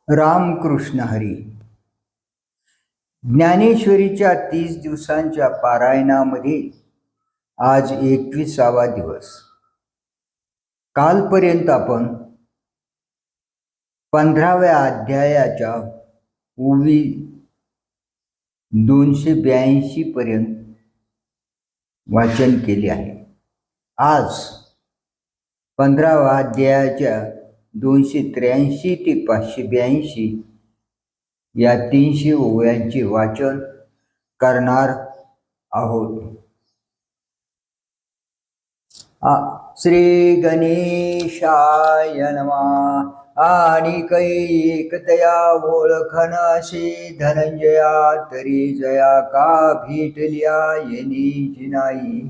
रामकृष्ण हरी. ज्ञानेश्वरीच्या 30 दिवसांच्या पारायणामध्ये आज 21वा दिवस. कालपर्यंत आपण 15व्या अध्यायाच्या ओवी 282 पर्यंत वाचन केले आहे. आज 15व्या अध्यायाच्या 283 ते 582 या 300 ओव्यांचे वाचन करणार आहोत. श्री गणेशाय नमः. आणि कै एकतया ओळखन असे धनंजया, तरी जया का भेटल्या येणीची नाही.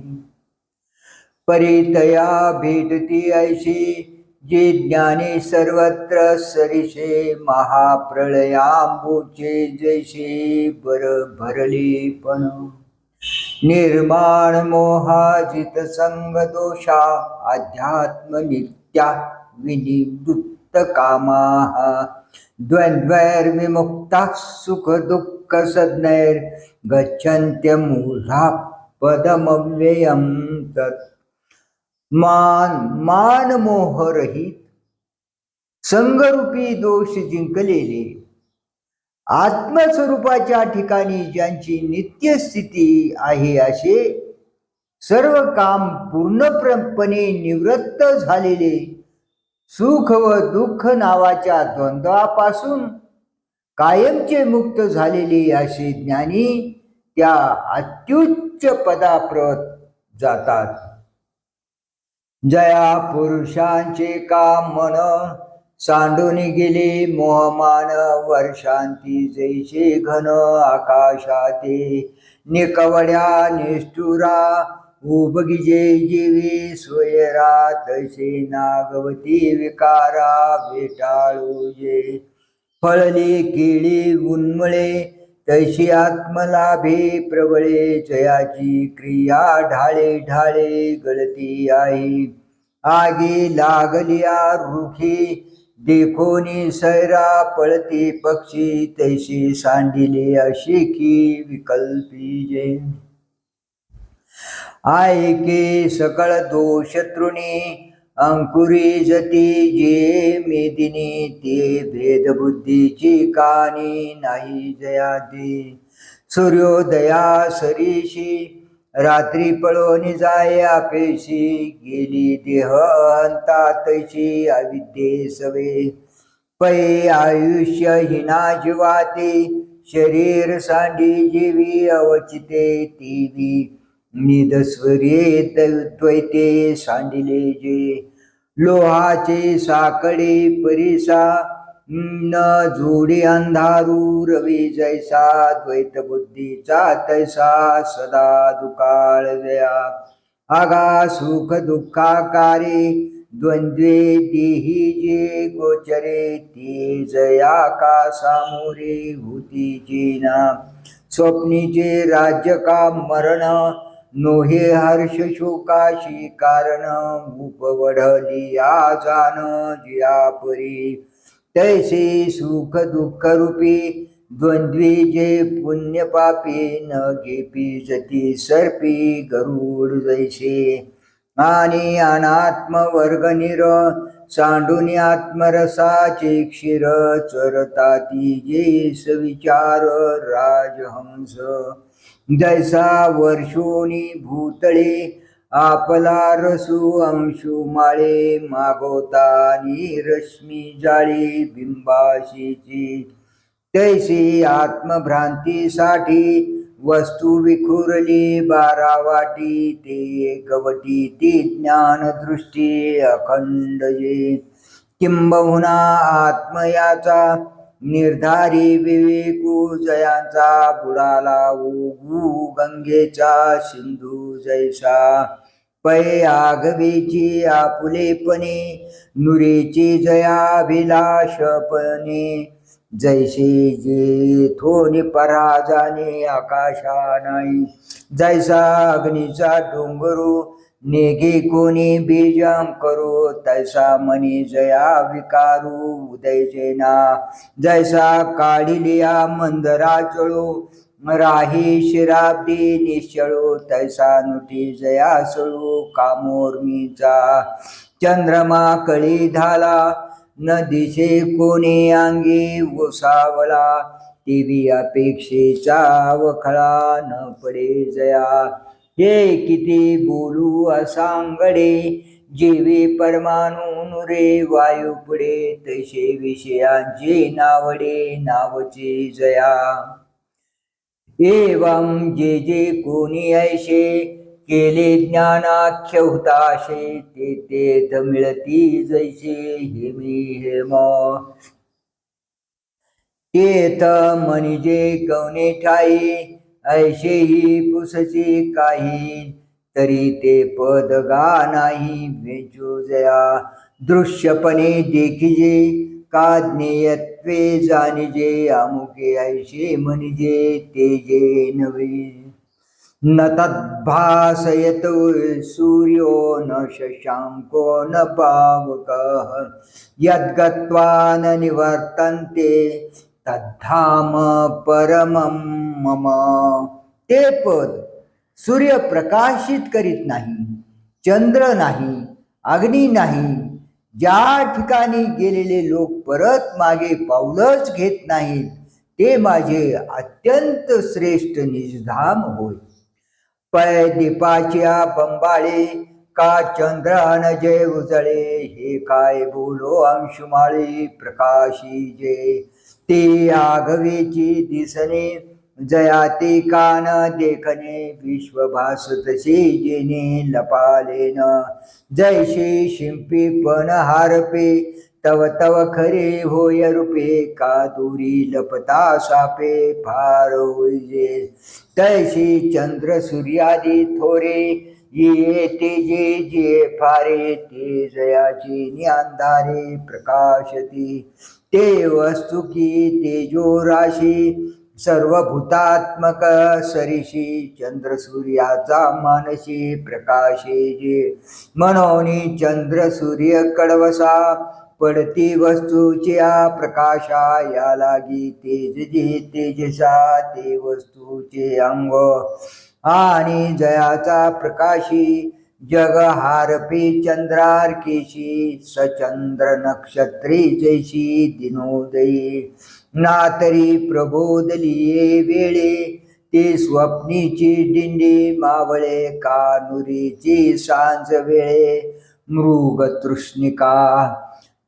परितया भेटती ऐशी जे ज्ञाने सर्वत्र सरिसे, महाप्रलयांबूचे जैसे बर भरले पण. निर्माण मोहाजित संग दोषा, अध्यात्म नित्या विनिवृत्त कामाः. द्वंद्वैर्विमुक्ता सुख दुःख सज्ञैर, गच्छन्त्यमूढा पदमव्ययं तत्. मान मोहरहित संगरूपी दोष जिंकलेले, आत्मस्वरूपाच्या ठिकाणी ज्यांची नित्य स्थिती आहे, असे सर्व काम पूर्णपणे निवृत्त झालेले, सुख व दुःख नावाच्या द्वंद्वापासून कायमचे मुक्त झालेले असे ज्ञानी त्या अत्युच्च पदाप्रत जातात. जया पुरुषांचे काम मन सांडून गेले, मोहमान वर्षांती जैसे घन आकाशाते. निकवड्या निष्ठुरा उबगिजे जीवी स्वयरा, तैसे नागवती विकारा वेटाळू जे. फळली केळी उन्मळे तैशी आत्मलाभे प्रबळे, जयाची क्रिया ढाळे ढाळे गळती आहे. आगी लागलिया रुखी देखोनी सैरा, पळती पक्षी तैशी सांडिले अशिखी विकल्पी जे. ऐके सकळ दोष तृणी अंकुरी जती, जे मेदिनी ते भेदबुद्धीची कानी नाही जया दे. सूर्योदया सरीशी रात्री पळोनी जाय अपेशी, गेली देह अंता तैशी अविद्ये सवे. पै आयुष्य हिना जीवाते, शरीर सांडी जीवी अवचिते तीवी. निदस्वरे द्वैते सांडिले जे. लोहाचे साकडे परिसा न जोडी अंधारू रवी जैसा, द्वैत बुद्धीचा तैसा सदा दुकाळ जया. आगा सुख दुःखाकारे द्वंद्वे देही जे गोचरे, ते जया का सामोरे होती जीना. स्वप्नीचे राज्य का मरण, नोहे हर्ष शोकाशी कारण. उपवढलिया जाण जिया परी, तैसे सुख दुःख रूपी द्वंद्वी जे. पुण्य पापी न घेपी जती सर्पी गरुड जैसे. आणि अनात्म वर्ग निर सांडून आत्मरसाचे क्षीर, चरताती जे सविचार राजहंस. जैसा वर्षोनी भूतळे आपला रसू अंशू माळे, मागवतानी रश्मी जाळी बिंबाशीची. तैसी आत्मभ्रांतीसाठी वस्तू विखुरली 12 वाटी, ते एकवटी ती ज्ञानदृष्टी अखंड जे. किंबहुना आत्मयाचा निर्धारी विवेकू, जयांचा बुडाला ओघू गंगेचा सिंधू जैसा. पै आगवीची आपुलेपणे, नुरेची जयाभिलाषपणे, जैसे जे थोनी पराजाने आकाशा नाही. जैसा अग्नीचा डोंगरू नेगे कोणी बीजम करो तैसा मनी जया विकारू उदय जेना जैसा काढिलिया मंदरा चळो राही शिराब्दी निश्चळो तैसा नुटी जया सळो कामोर्मीचा चंद्रमा कळी झाला न दिसे कोणी अंगी ओसावला टीव्ही अपेक्षेचा वखळा न पडे जया हे किती बोलू असांगडे जीवी परमाणू नुरे वायू पुढे तैसे विषयांचे नावडे नावचे जया एवं जे जे कोणी ऐशे केले ज्ञानाख्य हुताशे ते तेथ मिळती जैसे हेमी हेम तेथ म्हणजे कवने ठाई ऐशे ही पुसची काही तरी ते पद गा नाही वेचू जया दृश्यपणे देखिजे का ज्ञेयत्वे जाणिजे अमुके ऐशे म्हणजे ते जे नवे न तद्भासयत सूर्यो न शशांको न पावकः यद्गत्वा न निवर्तन्ते तद्धाम परमं मम ते पद सूर्य प्रकाशित करीत नाही, चंद्र नाही, अग्नी नाही, ज्या ठिकाणी गेलेले लोक परत मागे पाऊलच घेत नाहीत ते माझे अत्यंत श्रेष्ठ निजधाम होय. पै दीपाच्या बंबाळे का चंद्रान जय उजळे हे काय बोलो अंशुमाळे प्रकाशी जे ते आघवेची दिसणे जयाते कान देखणे विश्वभास तसे जेने लपालेन जैसे शिंपी पण हारपे तव तव खरे होय रूपे का दूरी लपता सापे फार होईजे तैशी चंद्र सूर्यादी थोरे ये ते जे फारे ते जयाची अंधारे प्रकाशती ते वस्तु की तेजो राशी सर्वभूतात्मक सरिषी चंद्र सूर्याचा मानसी प्रकाशे जे मनोनी चंद्र सूर्य कडवसा पडती वस्तूच्या प्रकाशा या लागी तेज जे तेजसा ते वस्तूचे अंग आणि जयाचा प्रकाशी जग हारपी चंद्रार्केशी सचंद्र नक्षत्री जैशी दिनोदयी ना तरी प्रबोधलिये वेळे ते स्वप्नीची दिंडी मावळे कानुरीची सांज वेळे मृग तृष्णिका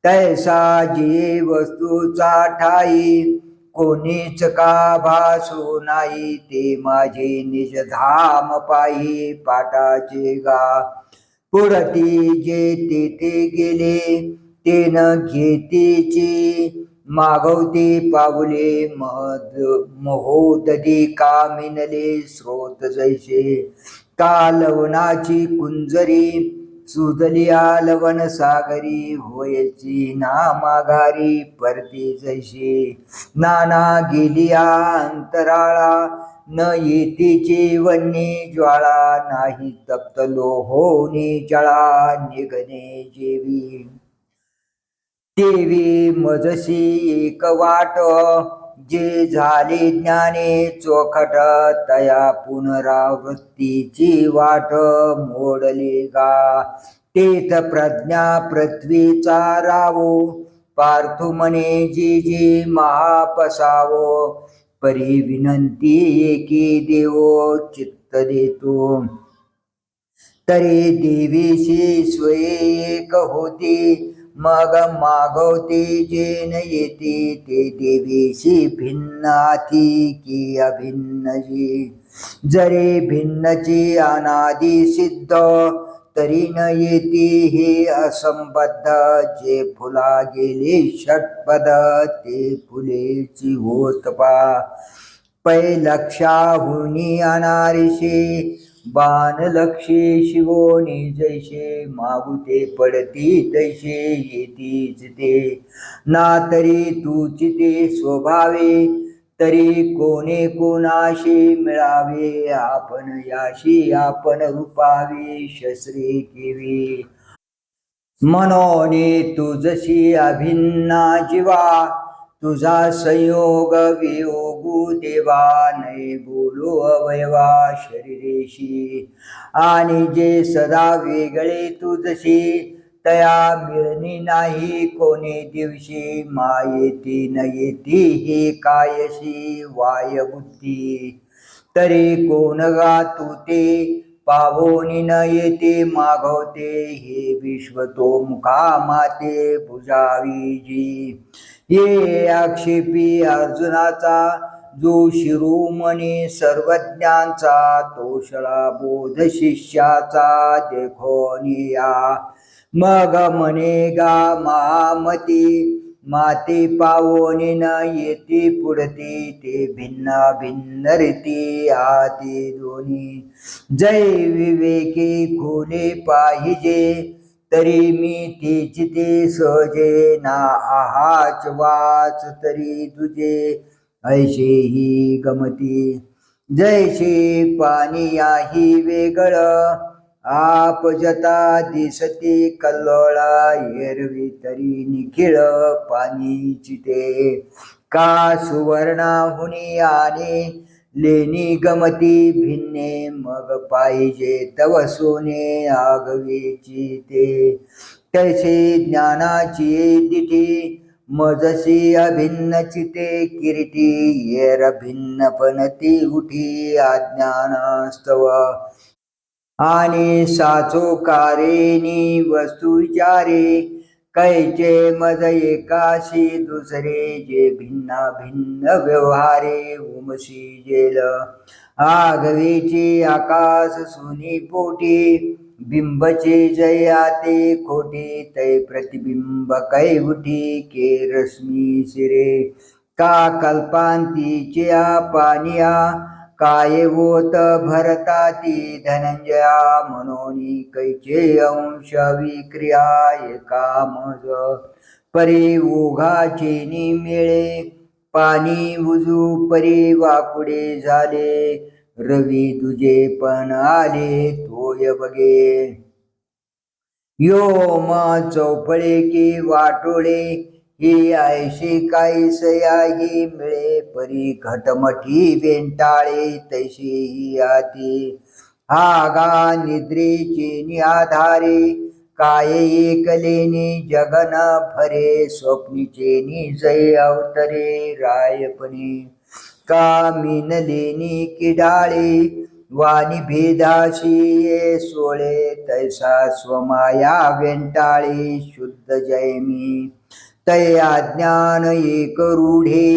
तैसा जे वस्तूचा ठाई कोणीच का भासू नाही ते माझे निजधाम पायी पाटाचे गा पुढती जे तेथे गेले ते न घेतीची मागवते पावले महोदधी कामिनले स्रोत जैसे कालवनाची कुंजरी सुदलिया लवन सागरी होयची ना माघारी परती जैशी नाना गेलिया अंतराळा न येतीची वन्नी ज्वाळा नाही तप्तलो होनी जळा निघणे जेवी देवी मजसी एक वाट जे झाले ज्ञाने चोखट तया पुनरावृत्तीची वाट मोडले गा तेथ प्रज्ञा पृथ्वीचा रावो पार्थु मने जी जी महापसावो परी विनंती एकी देवो चित्त देतो तरी देवीशी स्वये एक होती मग मागवते जेन येते ते देवीशी भिन्नाती की अभिन्न जी जरे भिन्नची अनादि सिद्ध तरी न येते हे असंबद्ध जे फुला गेले षटपद ते फुलेची होत पा पै लक्षाहुनी अनारिशे बाण लक्षे शिवोनी जैसे मागुते पडती तैसे येतीच ते ना तरी तूच ते स्वभावे तरी कोणे कोणाशी मिळावे, आपण याशी आपण रूपावे शस्त्रे केवी. मनोने तुझशी अभिन्ना जीवा, तुझा संयोग वियोगू देवा. नाही बोलो अवयवा शरीरेशी, आणि जे सदा वेगळे तुझशी, तया मिळणी नाही कोणे दिवशी. मायेती न येती हे कायशी वाय बुद्धी, तरी कोण गा तू ते पावोनी न येते मागवते. हे विश्व तो मुखा माते भुजावी जी. ये आक्षेपी अर्जुनाचा, जो शिरोमणी सर्वज्ञांचा. तोषळा बोध शिष्याचा देखोनिया, मग म्हणे गा महामती. माते पावोनी न येते पुढती, ते भिन्न भिन्न रीती आते दोन्ही. जय विवेकी खोले पाहिजे, तरी मी तीच ते सहजे. ना आहाच वाच तरी तुझे, ऐशे ही गमती. जैसे पाणी आहे वेगळ, आप जता दिसते कल्लोळा. एरवी तरी निखिळ पाणीची ते, का सुवर्णाहुनी आणे लेणी गमती भिन्ने. मग पाहिजे तव सोने आगवीची ते, तैसे ज्ञानाची दिठी. मजसी अभिन्न चिते किरीटी, येर भिन्न पनती उठी अज्ञानास्तव. आणि साचो कारेनी वस्तू विचारे, कैचे मज एकाशी दुसरे. जे भिन्ना भिन्न व्यवहारे उमशी जेल. आगवीची आकाश सुनी पोटी, बिंबचे जयाते खोटी. तै प्रतिबिंब कैवटी के रश्मी शिरे. का कल्पांतीचे पानिया, काय होत भरताती धनंजया. मनोनी कैचे अंश विक्रिया एका मज. परी ओघाचे निमेळे, पाणी उजू परी वाकुडे झाले. रवी तुझे पण आले तोय बगे. यो म चौपळे की वाटोळे, ही ऐशी काहीसयाही मिळे. परी घटमठी वेंटाळे तैशी ही आती. आगा निद्रेची निआधारे, काय एकलेनी जगन भरे. स्वप्नीचे निजय अवतरे रायपणे, का मीनलेनी किडाळे. वाणी भेदाशी ये सोळे, तैसा स्वमाया वेंटाळे. शुद्ध जयमी तै अज्ञान एक रूढे,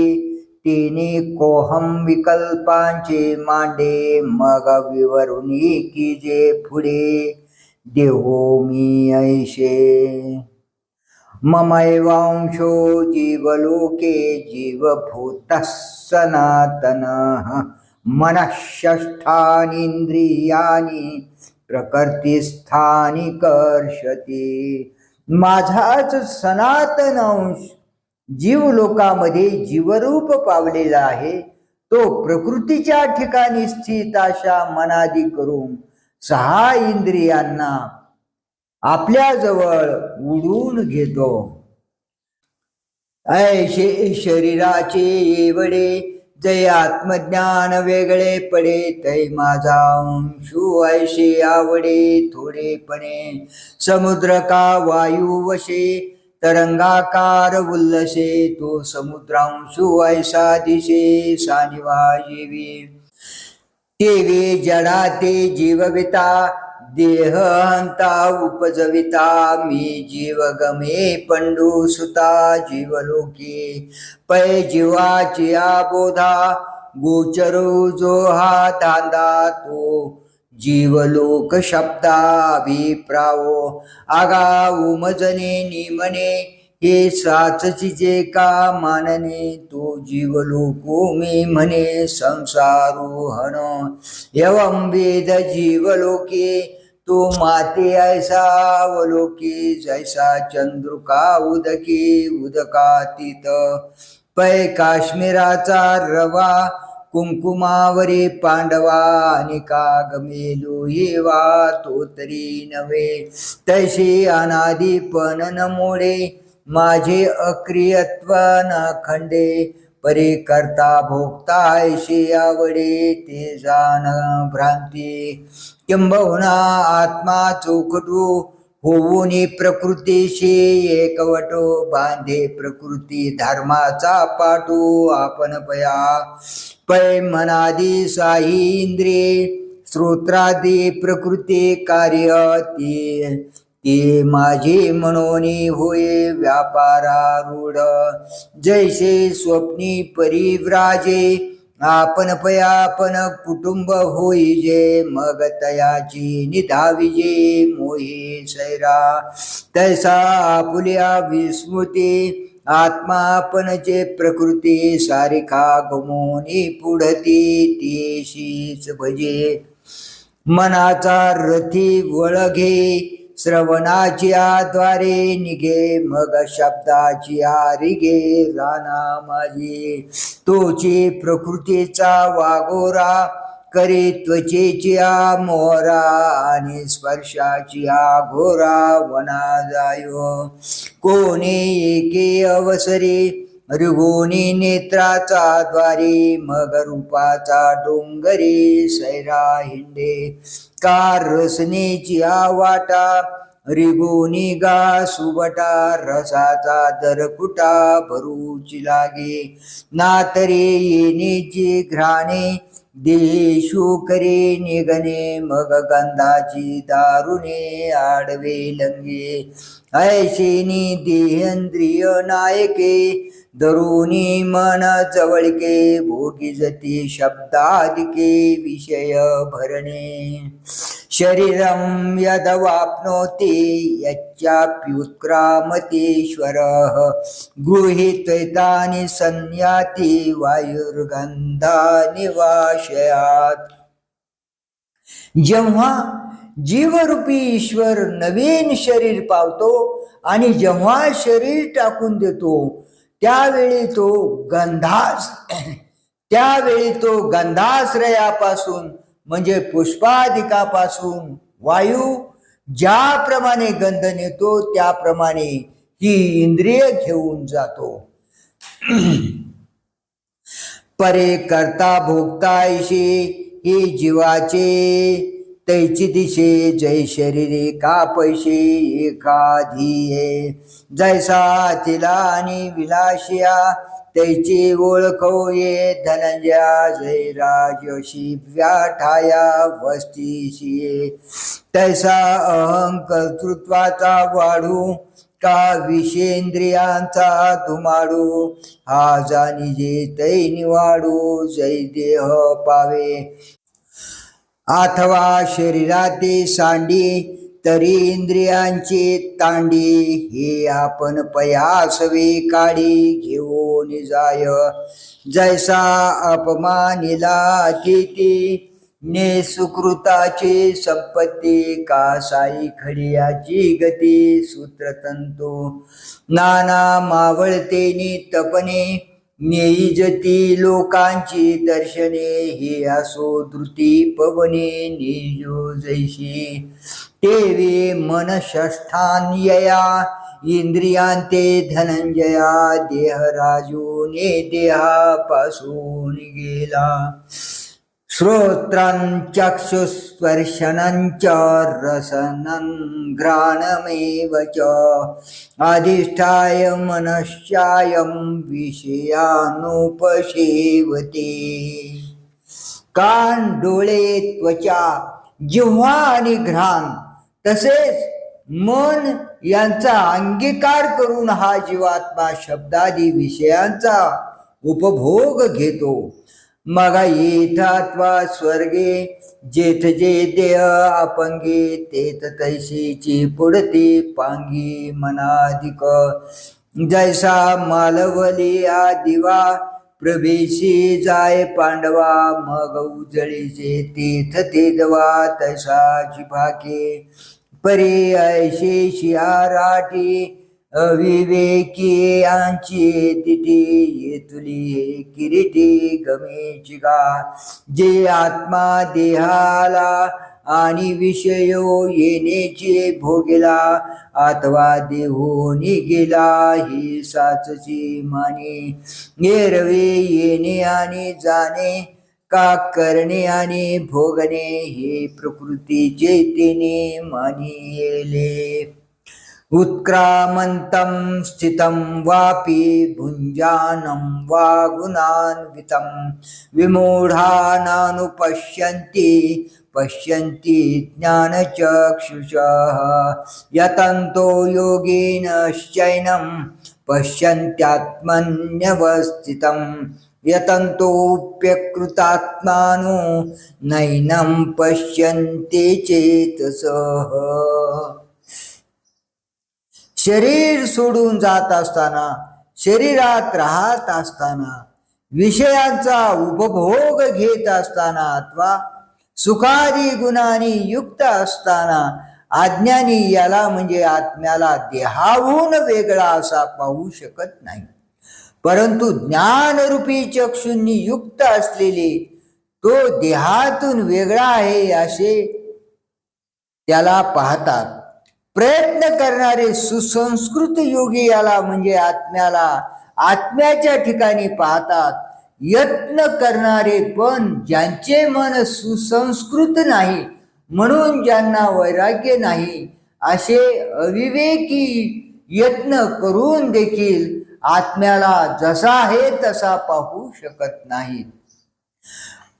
तिने कोहम विकल्पांचे मांडे. मग विवरुनी की जे पुढे, देहो मी ऐशे. ममैवांशो जीवलोके, जीवभूतः सनातनः. मनःषष्ठानींद्रियाणि प्रकृतिस्थानी कर्षति. माझाच सनातन अंश जीवलोकामध्ये जीवरूप पावलेला आहे. तो प्रकृतीच्या ठिकाणी स्थित अशा मनादी करून 6 इंद्रियांना आपल्या जवळ उडून घेतो. ऐशे शरीराचे एवढे, जय आत्मज्ञान वेगळे पडे. तै माझा अंशू ऐशे आवडे थोडेपणे. समुद्र का वायू वशे, तरंगाकार उल्लसे. तो समुद्रांशू ऐसा दिशे, सानिवा जीवी. तेवे जडा ते जीवविता, देह हंता उपजविता. मी जीव गमे पंडू सुता जीवलोके. पै जीवाची बोधा, गोचरो जो हा तांदा. तो जीवलोक शब्दाभिप्रावो. आगा उमजने निमने, हे साचची जे का मानने. तो जीवलोको मी म्हणे संसारो हन. एवं वेद जीवलोके, तू माते ऐसा अवलोकी जैसा चंद्रुका उदकी उदकातीत पै काश्मीराचा रवा कुंकुमावरी पांडवा आणि का गमेलो हिवा तो तरी नव्हे तैशी अनादीपण न मोडे माझे अक्रियत्व न खंडे परी करता भोगता ऐशी आवडे ते जाण भ्रांती किंबहुना आत्मा चौकटू होऊन प्रकृतीशी एकवटो बांधे प्रकृती धर्माचा पाटू आपण पया पै मनादी साही इंद्रिये श्रोत्रादी प्रकृती कार्य ती माझी मनोनी होय व्यापारारूढ जैसे स्वप्नी परिव्राजे आपण पयापन कुटुंब होईजे मग तयाची निधाविजे मोहे सैरा तैसा आपुल्या विस्मृती आत्मापनचे प्रकृती सारिखा गमोनी पुढती तेशीच भजे मनाचा रथी वळघे श्रवणाची द्वारे निघे मग शब्दाची रिगे राना माझी तोची प्रकृतीचा वागोरा करी त्वचेची मोहरा आणि स्पर्शाची घोरा वना जायो कोणी एके अवसरी ऋगोनी नेत्राचा द्वारी मग रूपाचा डोंगरी सैरा हिंडे का रसनेची वाटा रिगोनी गा सुबटा रसाचा दरकुटा भरूची लागे ना तरी येण्याची घ्राणे देशू करे निगणे मग गंधाची दारुणे आडवे लंगे ऐशेनी देहेंद्रिय नायके दरुनी मन जवळके भोगी जती शब्दादिके विषय भरणे शरीरं यदवाप्नोति यच्चाप्युत्क्रामतीश्वरः गृहीत्वैतानि संयाति वायुर्गंधा निवाशयात जेव्हा जीवरूपी ईश्वर नवीन शरीर पावतो आणि जेव्हा शरीर टाकून देतो त्यावेळी तो गंधाश्रयापासून म्हणजे पुष्पादिकापासून वायू ज्याप्रमाणे गंध नेतो त्याप्रमाणे ही इंद्रिय घेऊन जातो परे करता भोगता ऐशी ही जीवाचे तैची दिशे जय शरीरे का पैसे एकाधिये जैसा तिला आणि विलाशिया तैची ओळख ये धनंजया जय राजशी व्याठाया वस्तीशी तैसा अहंकर्तृत्वाचा वाढू का विषेंद्रियांचा धुमाडू हा जाणीजे तै निवाडू जय देह पावे अथवा शरीराते सांडी तरी इंद्रियांची तांडी हे आपण पयासवे काढी घेऊन जाय जैसा अपमानिला अतिथी ने सुकृताची संपत्ती का साई खडियाची गती सूत्रतंतू नाना मावळतेनी तपणे नेईजती लोकांची दर्शने हे असो धृती पवने निजो जैशी तेवे मन षष्ठान्यया इंद्रियांते धनंजया देहराजूने देहापासून गेला श्रोत्रांचक्षुस्पर्शनंच रसनं घ्राणमेव च अधिष्ठाय मनश्चायं विषयानुपसेवते कान डोळे त्वचा जिव्हा आणि घ्राण तसेच मन यांचा अंगीकार करून हा जीवात्मा शब्दादी विषयांचा उपभोग घेतो मग येथात्वा स्वर्गे जेथ जे देह अपंगे तेथ तैशीची पुढती पांगी मनाधिक जैसा मालवली दिवा प्रवेशी जाय पांडवा, मग उजळीचे तीर्थ ते दवा, तैसाची भाके परी ऐशी शियाराटी, अविवेकी यांची तिटी, येतुली किरीटी गमेची गा, जे आत्मा देहाला आणि विषयो येण्याचे भोगेला, अथवा देहोनी गेला ही साचची माने, एरवे येणे आणि जाणे, का करणे आणि भोगणे, हे प्रकृतीचे तेने मानिले. उत्क्रामन्तं स्थितं वापि भुञ्जानं वा गुणान्वितं, विमूढानानुपश्यन्ति पश्यन्ति ज्ञानचक्षुषः, यतन्तो योगिनश्चैनं पश्यन्त्यात्मन्यवस्थितं, यतन्तोऽप्यकृतात्मानो नैनं पश्यन्ते चेतसः. शरीर सोडून जात असताना, शरीरात राहत असताना, विषयांचा उपभोग घेत असताना, अथवा सुखादी गुणांनी युक्त असताना, अज्ञानी याला म्हणजे आत्म्याला देहाहून वेगळा असा पाहू शकत नाही. परंतु ज्ञानरूपी चक्षुंनी युक्त असलेले तो देहातून वेगळा आहे असे त्याला पाहतात. प्रयत्न करणारे सुसंस्कृत योगी याला म्हणजे आत्म्याला आत्म्याच्या ठिकाणी पाहतात. यत्न करणारे पण ज्यांचे मन सुसंस्कृत नाही, म्हणून ज्यांना वैराग्य नाही, असे अविवेकी यत्न करून देखील आत्म्याला जसा आहे तसा पाहू शकत नाहीत.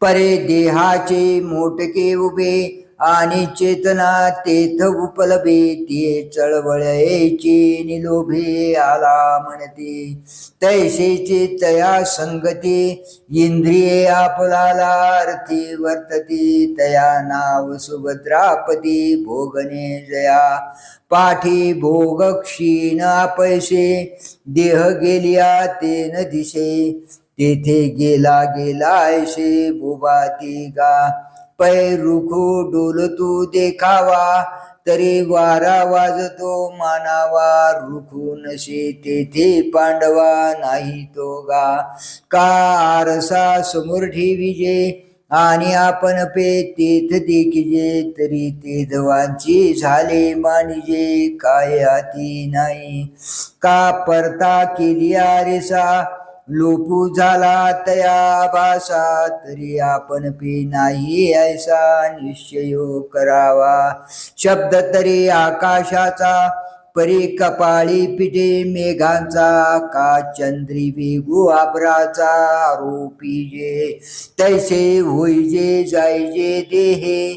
परे देहाचे मोठके उभे आणि चेतना तेथ उपलभे, ते चळवळेची निलोभे आला म्हणते, तैसेचे तया संगती, इंद्रिये आपल्याला अर्थी वर्तती, तया नाव सुभद्रापती भोगणे जया, पाठी भोग क्षीण पैसे, देह गेलिया तेन दिशे, तेथे गेला गेला ऐसे बोबाती गा, पै रुखू डोलतू देखावा, तरी वारा वाजतो मानावा, रुखू नसे तेथे पांडवा नाही तो गा, का आरसा समोर ठेविजे आणि आपण पे तेथ देखिजे, तरी ते धवांची झाले मानिजे, काय हाती नाही, का परता केली आरेसा, लोपू झाला तया भाषा, तरी आपण पे नाही ऐसा निश्चयो करावा, शब्द तरी आकाशाचा, परी कपाळी पिठे मेघांचा, का चंद्री वेगू आभराचा, आरोपी जे तैसे होईजे जायजे देहे,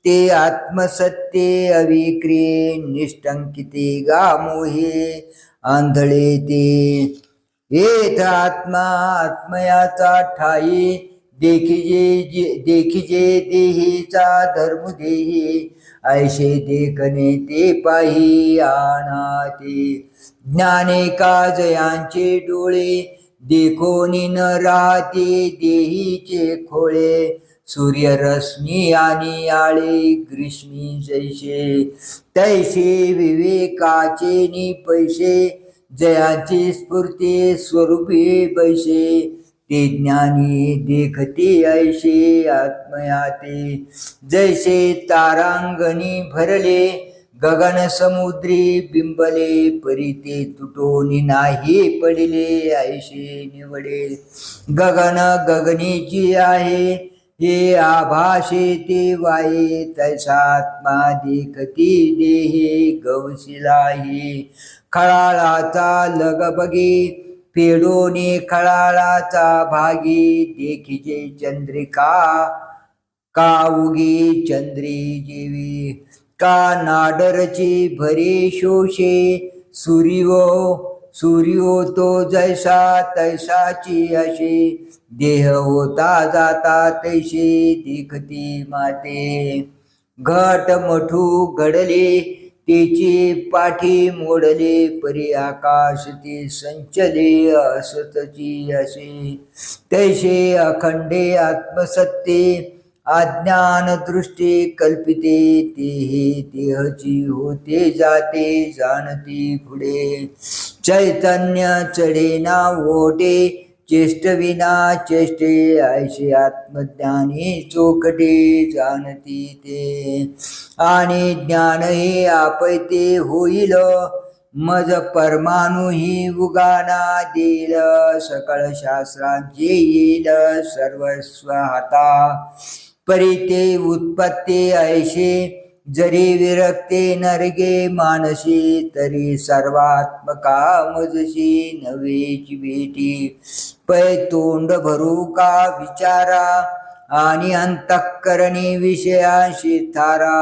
ते आत्मसत्ये अविक्रिये, निष्ठंकिते गामोहे आंधळे ते, येथ आत्मा आत्मयाचा ठाई, देखिजे देहीचा धर्म देही, ऐसे देखणे ते पाही आनाते, ज्ञाने का जयांचे डोळे, देखोनी न राहते देहीचे खोळे, सूर्यरश्मी आणि आळे ग्रीष्मी जैसे, तैसे विवेकाचे नि पैसे, जयाची स्फूर्ती स्वरूपी बैसे, ते ज्ञानी देखते ऐसे आत्मयाते, जैसे तारांगणी भरले गगन समुद्री बिंबले, परी ते तुटोनी नाही पडले ऐसे निवडे, गगन गगनीची आहे हे आभाषे ते वाये, तैसा आत्मा देखती देहे गवशिलाही, खळाळाचा लगबगी पेडोनी खळाळाचा भागी, देखिजे चंद्रिका का उगी चंद्री जीवी, का नाडरची भरे शोषे, सूर्यो तो जैसा तैसाची असे, देह होता जाता तैसे देखती माते, घट मठू घडले तेची पाठी मोडले परी आकाश ते संचले असतची असे तैसे अखंडे आत्मसत्ते अज्ञान दृष्टी कल्पिते ते देहची होते जाते जाणती पुढे चैतन्य चढेना ओटे चेष्टविना चेष्टे ऐसे आत्मज्ञानी चोखटे जाणती ते आणि ज्ञान हे आपैते होईल मज परमाणु ही उगाना देईल सकळ शास्त्रांचे येईल सर्वस्व हाता परी ते उत्पत्ती ऐसे जरी विरक्ते नरगे मानसी तरी सर्वात्मका मजशी नवेची भेटी पै तोंड भरू का विचारा आणि अंतःकरणी विषयाशी थारा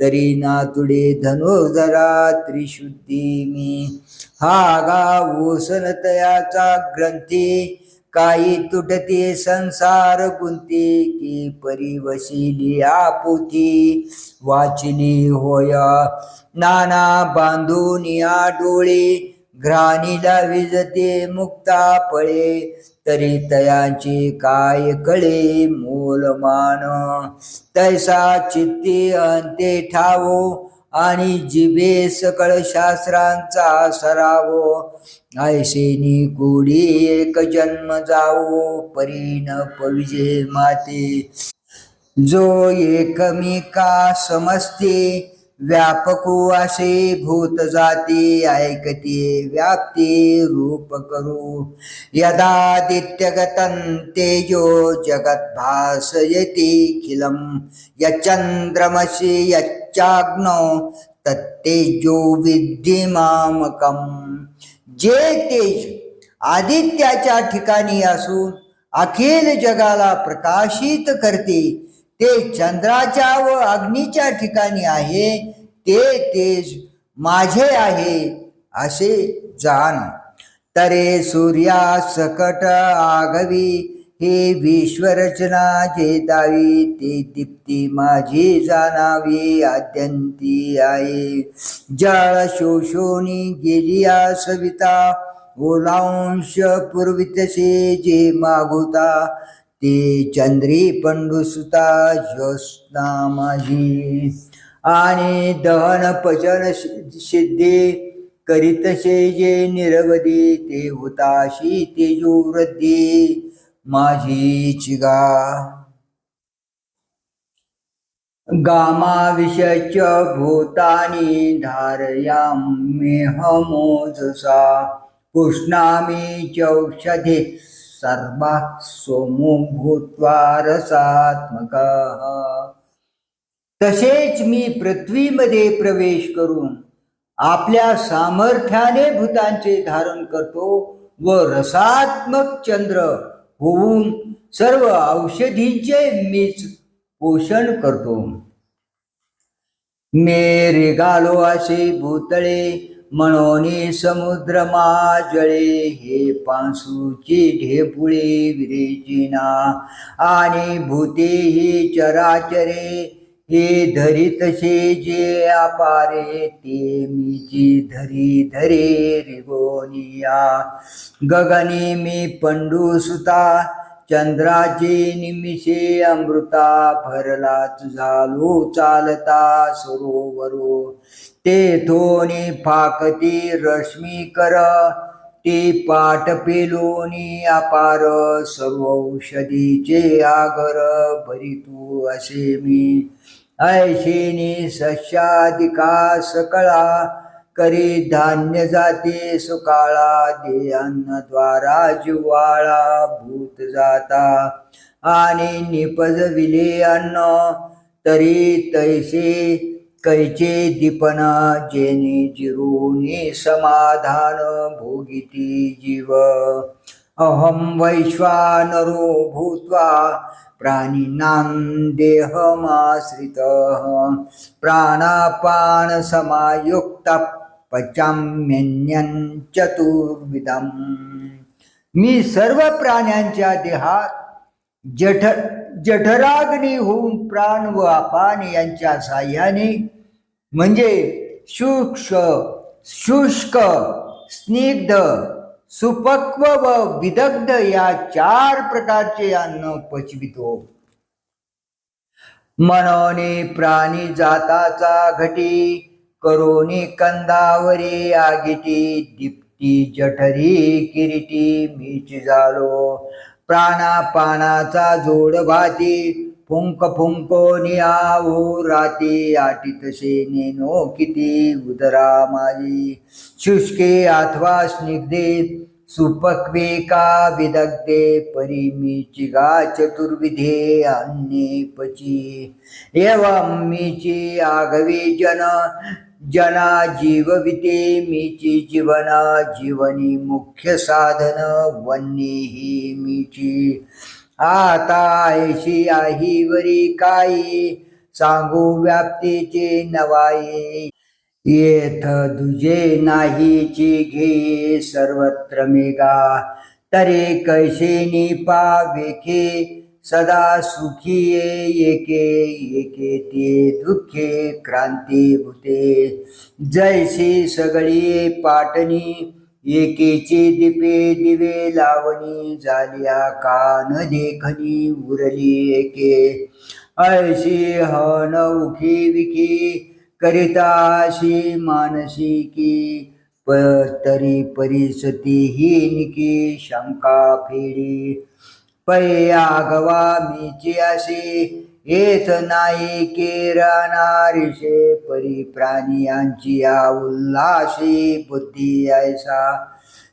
तरी नातुडे धनुर्धरा त्रिशुद्धी मी हा गा ओसन तयाचा ग्रंथी काही तुटते संसार गुंती की परी वशिली आपुती वाचिली होया नाना बांधून या डोळे घ्राणीला विजते मुक्ता पळे तरी तयाचे काय कळे मोलमान तैसा चित्ती अंते ठावो आणि जिभे सकळ शास्त्रांचा सरावो ऐशेनी कुडी एक जन्म जावो परी न पविजे माते जो एकमेका समजते व्यापको असे भूत जाती ऐकते व्याप्ती रूप करू यदादित्यगतं तेजो जगत भासयति खिलम यच्चंद्रमसि यच्चाग्नो तत्तेजो विद्धिमामकम जे तेज आदित्याच्या ठिकाणी असून अखिल जगाला प्रकाशित करते ते चंद्राच्या व अग्नीच्या ठिकाणी आहे ते तेज माझे आहे असे जाण तरे सूर्या सकट आगवी हे विश्वरचना जेतावी ते दीप्ती माझी जाणावी आद्यंती आहे जळ शोषोनी गेलिया सविता ओलांश पूर्वितसे जे मागुता ते चंद्री पंडुसुता ज्योत्स्ना माझी आणि दहन पचन सिद्धी करीतसे जे निरवधी ते हुताशी तेजोवृद्धी माझी चिगा गामाविषच भूतानि धारयाम्यहमोजसा पुष्णामि चौषधे सर्वा सोमो भूत्वा रसात्मकः तसेच मी पृथ्वीमध्ये प्रवेश करून आपल्या सामर्थ्याने भूतांचे धारण करतो व रसात्मक चंद्र होऊन सर्व औषधींचे मीच पोषण करतो मे रेगालो असे भूतळे मनोनी समुद्रमा जळे हे पांसूची ढेपुळे विरेजिना आणि भूते ही चराचरे हे धरितसे जे अपारे ते मीची धरी धरे रिगोनिया गगनी मी पंडुसुता चंद्राचे निमिषे अमृता भरलाच झालो चालता सरोवरो तेथोनी फाकती रश्मी कर ते पाट पेलोनी अपार सर्व औषधीचे आगर भरितू असे मी ऐशेनी सस्यादिका सकळा करी धान्य जाते सुकाळा दे अन्नद्वारा जिव्हाळा भूत जाता आणि निपजविले अन्न तरी तैसे कैचे दीपन जेने जिरुनी समाधान भोगिती जीव अहम वैश्वानरो भूत्वा प्राणिनां देहमाश्रितः प्राणापान समायुक्त पचाम्यन्यं चतुर्विधम मी सर्व प्राण्यांच्या देहात जठराग्नी होऊन प्राण व अपान यांच्या साह्याने म्हणजे शुष्क शुष्क स्निग्ध सुपक्व व विदग्ध या 4 प्रकारचे अन्न पचवितो. मनोने प्राणी जाताचा घटी करोनी कंदावरी आगिटी दीप्ती जठरी किरीटी मीच झालो. प्राणापानाचा जोड भाती फुंक फुंको नियावो राती आटी तसे नेनो किती उदरा माझी. शुष्के अथवा स्निग्धे सुपक्वे का विदग्धे परिमीची गा चतुर्विधे अन्ये पची. एवं मीची आगवी जना जीवविते मीची जीवना जीवनी मुख्य साधन वन्नी ही मीची. आता ऐशी आहीवरी काही सांगू व्याप्तीचे नवाई. येथ दुजे नाहीची घे सर्वत्र मेघा तरे कैसे पावेखे सदा सुखी एके एके ते दुःखे क्रांती भूते. जैसी सगळी पाटणी एकेचे दीपे दिवे लावणी झाल्या कान देखणी उरली एके. ऐशी हन उखी विखी करिताशी मानसिकी तरी परिसती हीनकी शंका फेडी. पै आगवा मीची असे येथ नाही केरानारिषे परी प्राणियांची या उल्हासी बुद्धी ऐसा.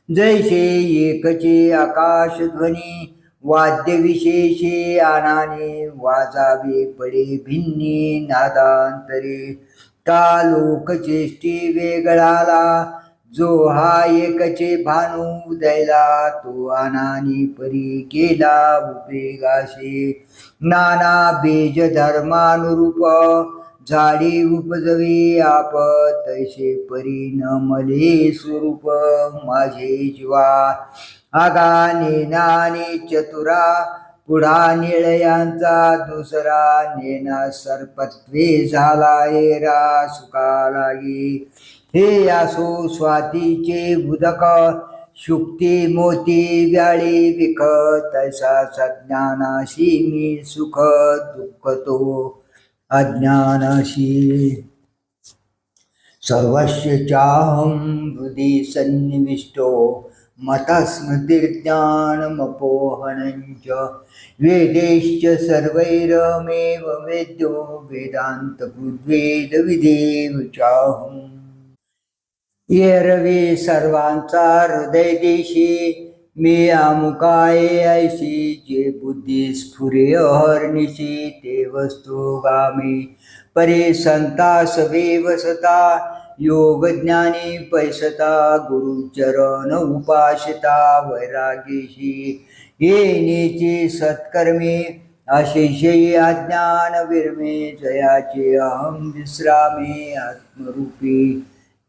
जैसे एकचे आकाश ध्वनी वाद्य विशेषे आनाने वाजावे पडे भिन्नी नादांतरे. का लोकचेष्टी वेगळाला जो हा एकचे भानू उदयला तो आनानी परी केला उपयोगाशी. नाना बीज धर्मानुरूप झाडी उपजवी आप तैसे परी न मले स्वरूप माझे जीवा. आगा नेनाने चतुरा पुढा निळयांचा दुसरा नेना सर्पत्वे झाला एरा सुका लागी. हे असो स्वातीचे उदक शुक्ती मोती व्याळी विख तैसा सज्ञानाशी मी सुख दुःख तो अज्ञानाशी. सर्वस्य चाहं हृदि सन्निविष्टो मतस्मृतिर्ज्ञानमपोहनञ्च. वेदैश्च सर्वैरमेव वेद्यो वेदान्तकृद्वेदविदेव चाहम्. एरवी सर्वांचा हृदय देशी मी अमुकाये ऐशी. जे बुद्धी स्फुरे अहर्निशी ते वस्तू गामी. परे संता सवे वसता योग ज्ञानी पैसता. गुरुचरण उपासिता वैरागीशी. येनेची सत्कर्मे अशेषे अज्ञान विरमे. जयाचे अहम विश्रामे आत्मरूपी.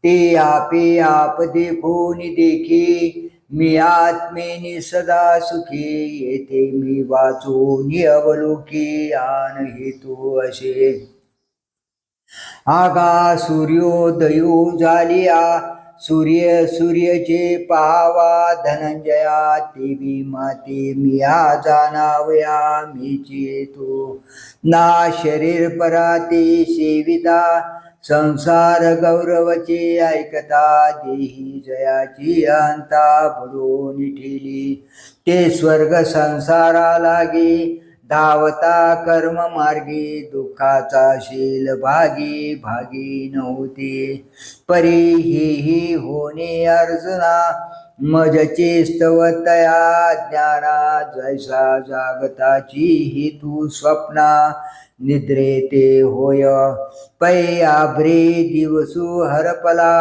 ते आपे आप देखून देखी मी आत्मेनी सदा सुखी. येथे मी वाचून अवलोकी आन हेतू असे. आगा सूर्योदयो झालिया सूर्यचे पावा धनंजया. देवी माते मिया जाणावया मीची तो. ना शरीर पराते सेविता संसार गौरवचे ऐकता. देही जयाची अंता बुडून ठेली. ते स्वर्ग संसारा लागे धावता कर्म मार्गी. दुःखाचा शील भागी भागी नव्हते. परी ही होणे अर्जुना मजचे स्तवतया ज्ञाना. जैसा जागताची ही तू स्वप्ना निद्रेते होय. पै आभ्रे दिवसू हरपला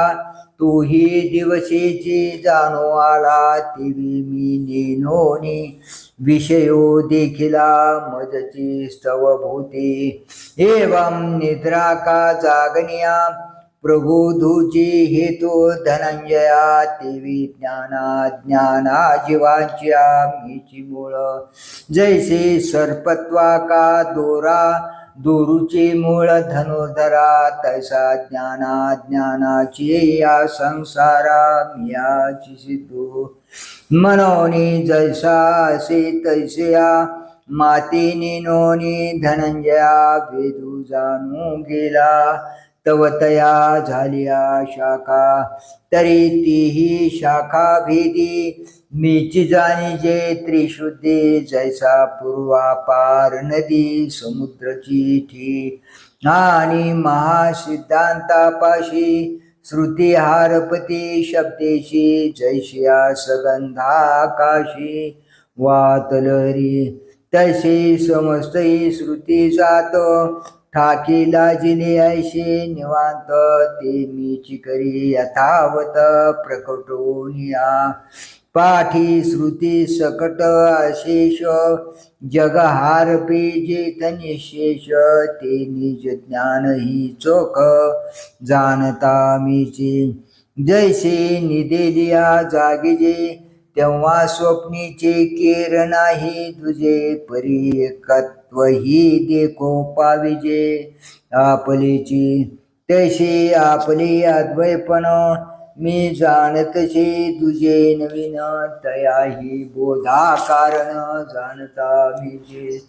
तूही दिवसेची जाणो आला. तेवी मी नेनोनी विषयो देखिला मजची स्तव भूती. एवं निद्रा का जागनिया प्रबोधूची हेतू धनंजया. तेवी ज्ञाना जीवांच्या मीची मूळ. जैसे सर्पत्वा का दोरा दुरुची मूळ धनुर्धरा तैसा ज्ञानाची या संसारा मियाची सिद्धू मनोनी जैसा असे तैसया मातीनी नोनी धनंजया वेदू जाणू गेला तवतया झालिया शाखा तरी तीही शाखा भेदी मीची जाणी जे त्रिशुद्धी जैसा पूर्वापार नदी समुद्रची ठी आणि महासिद्धांतापाशी श्रुती हारपती शब्देशी जैशिया सगंधाकाशी वातलहरी तैशी समस्तही श्रुती जात ठाकी लाजिले ऐशे निवांत ते मीची करी यथावत प्रकटोनिया पाठी श्रुती सकट अशेष जगहारपी जे निशेष ते निज ज्ञान ही चोख जाणता मीची जैसे निदेलिया जागीजे तेव्हा स्वप्नीचे केर नाही तुझे परी एकत्व ही देखो पाविजे आपलीची तशी आपली अद्वैपण मी जाणतसे तुझे नवीन तयाही बोधा कारण जाणता मीचे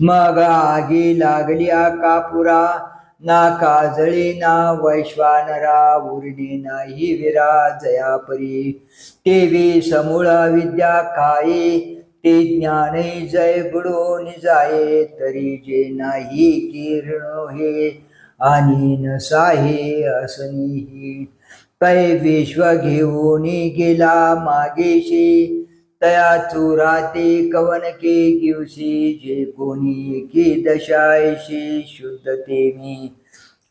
मग आगी लागल्या कापुरा ना काजळी ना वैश्वानरा उरली नाही विरा जयापरी तेवी समूळ विद्या खाये ते ज्ञाने जय बुडून जाये तरी जे नाही किरण हे आणि नसाहे असनीही पै विश्व घेऊन गेला मागेशी तया चुराते कवनके दिवशी जे कोणी की दशाऐशी शुद्ध ते मी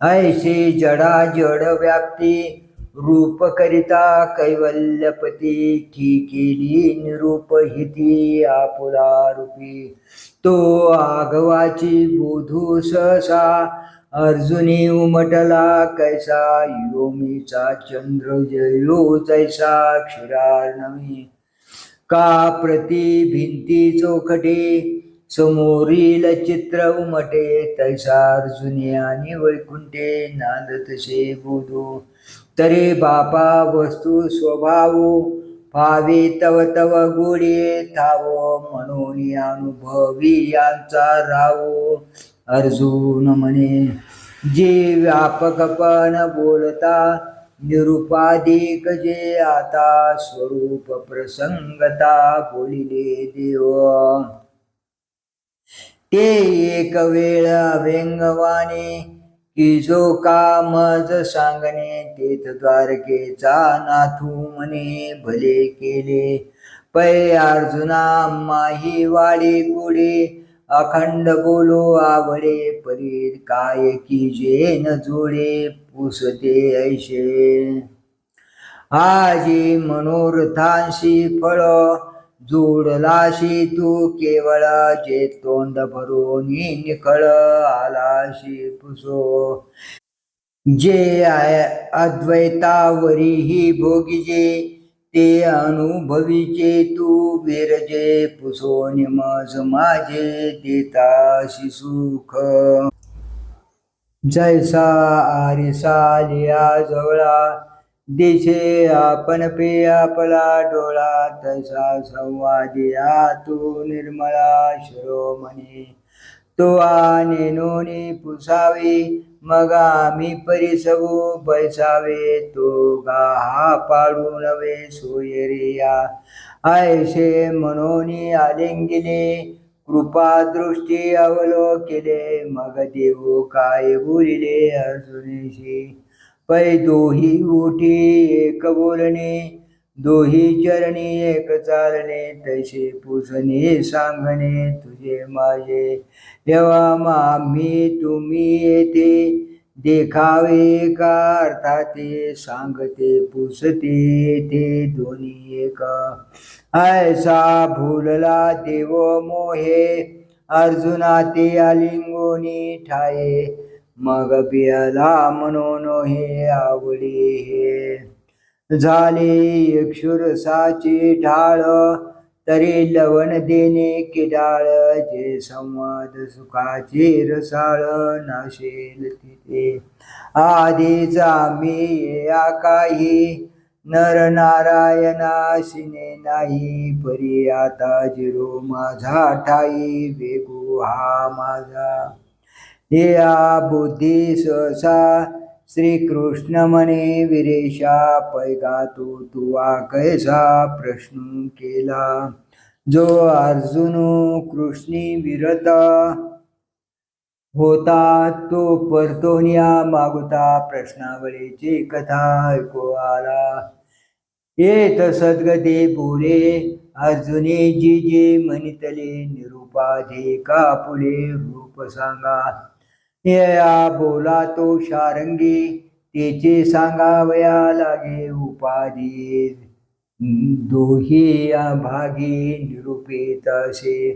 ऐशी जडा जड व्याप्ती रूप करिता कैवल्यपती केली निरूप हिती आपुला रूपी तो आगवाची बोधू सहसा अर्जुनी उमटला कैसा योमीचा चंद्र जयो जैसा क्षीरार्णवी का प्रति भिंती चोखटे समोरील चित्र उमटे तैसा अर्जुनी आणि वैकुंठे नांदतसे बोधू तरी बापा वस्तू स्वभावो भावी तव तव गोडे थावो म्हणून अनुभवी यांचा रावो अर्जुन म्हणे जे व्यापकपण बोलता निरुपाधिक जे आता स्वरूप प्रसंगता बोलिले देव ते एक वेळ व्यंगवाने की जो कामज सांगणे तेथ द्वारकेचा नाथू म्हणे भले केले पै अर्जुना माही वाडे कुडे अखंड बोलो आवडे परी काय की जे न जोडे पुसते ऐशे आजी मनोरथांशी फळ जोडलाशी तू केवळ जे तोंड भरून निखळ आलाशी पुसो जे अद्वैतावरी ही भोगीजे ते अनुभवीचे तू विरजे पुसो निमज माझे देताशी सुख जैसा आरिसा लिया जवळा दिशे आपण पे आपला डोळा तसा संवादिया तू निर्मळा शिरोमणी तो आने नोनी पुसावे मग आम्ही परिसवू बैसावे तो गाहा पाडू नवे सोयरिया ऐशे मनोनी आलिंगिले कृपा दृष्टी अवलोकिले मग देऊ काय बोलिले अर्जुनीशी पै दोही उठी एक बोलणे दोही चरणी एक चालणे तैसे पुसणे सांगणे तुझे माझे तेव्हा आम्ही तुम्ही येते देखावे का अर्थाते सांगते पुसते ते दोन्ही एक ऐसा भूलला देव मोहे अर्जुना ते आलिंगोनी ठाये मग पियाला म्हणून हे आवडे हे झाले क्षुरसाची ढाळ तरी लवण देणे किडाळ, जे संवाद सुखाचे रसाळ, नाशेल तिथे आधीचा मी या काही, नर नारायणाशिने नाही, परी आता जिरो माझा ठाई, वेगू हा माझा. या बुद्धी सहसा श्रीकृष्ण म्हणे विरेशा, पैगा तुवा कैसा प्रश्न केला, जो अर्जुन कृष्णी विरत होता, तो परतोनिया मागुता, प्रश्नावलीची कथा ऐकू आला. येत सद्गती बोले अर्जुने, जी जे म्हणितले निरुपाधी का फुले, रूप सांगा. या बोला तो शारंगी, तेचे सांगावया लागे उपाधी, दोही भागी निरूपित असे.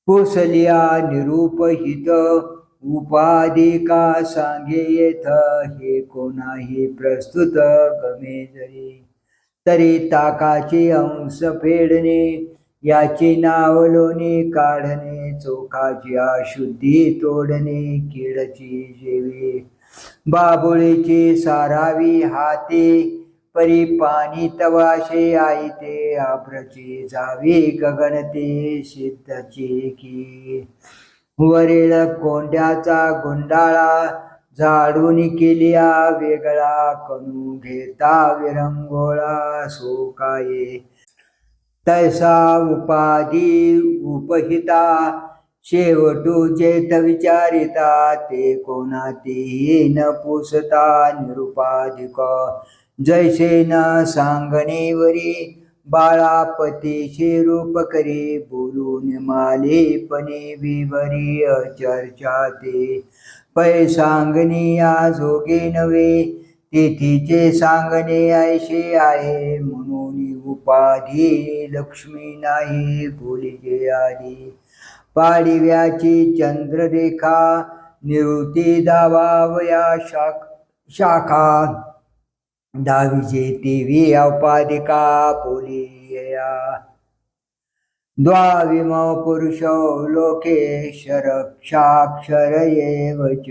कुसलिया निरूपहित उपाधी का सांगे येथ, हे कोणाही प्रस्तुत गमे जरी, तरी ताकाचे अंश फेडणे, याचे नाव लोणी काढणे, चोखाची अशुद्धी तोडणे, कीडची जेवी बाबुळीची सारावी हाते, परी पाणी तवाशे आईते, आभ्रची जावी गगनते, सिद्धची की वरील कोंड्याचा गुंडाळा, झाडून केलिया वेगळा, कणू घेता विरंगोळा, सो काय तैसा उपाधी उपहिता, शेवटू जेथ विचारिता, ते कोणातेही न पुसता, निरुपाधिक जैसे न सांगणेवरी, बाळापतीचे रूप करी, बोलून मालेपणे विवरी, चर्चा ते पै सांगणे या जोगे नव्हे, तेथीचे सांगणे ऐसे आहे, म्हणून उपाधी लक्ष्मी नाही, बोलिजे आधी पाडिव्याची चंद्ररेखा, निवृत्ती दावावया शाखा, दाविजे तेवी औपाधिका बोलिया. द्वाविमौ पुरुषो लोके क्षरक्षाक्षर एव च,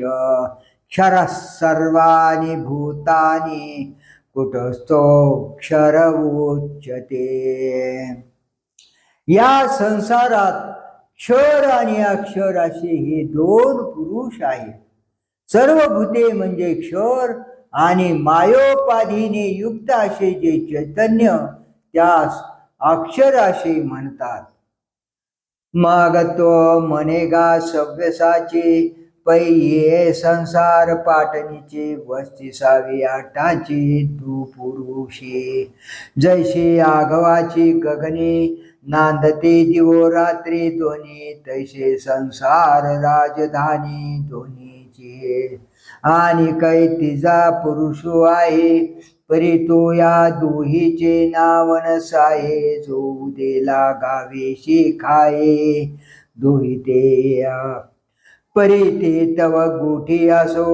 क्षरः सर्वाणि भूतानि, कुटस्थोऽक्षर उच्यते. या संसारात क्षर आणि अक्षर असे हे दोन पुरुष आहेत. सर्व भूते म्हणजे क्षर, आणि मायोपाधीने युक्त असे जे चैतन्य, त्यास अक्षर असे म्हणतात. मग तो म्हणेगा सव्यसाचे, पै ये संसार पाटणीचे, 35 तू पुरुषे, जैसे आघवाची गगने, नांदते दिवो रात्री दोन्ही, तैसे संसार राजधानी दोन्हीची. आणि कै तिजा पुरुषो आहे, परी तो या दोहीचे नाव नसाये, जो उदेला गावेशी खाये, दोही ते या परी ते तव गोठी असो,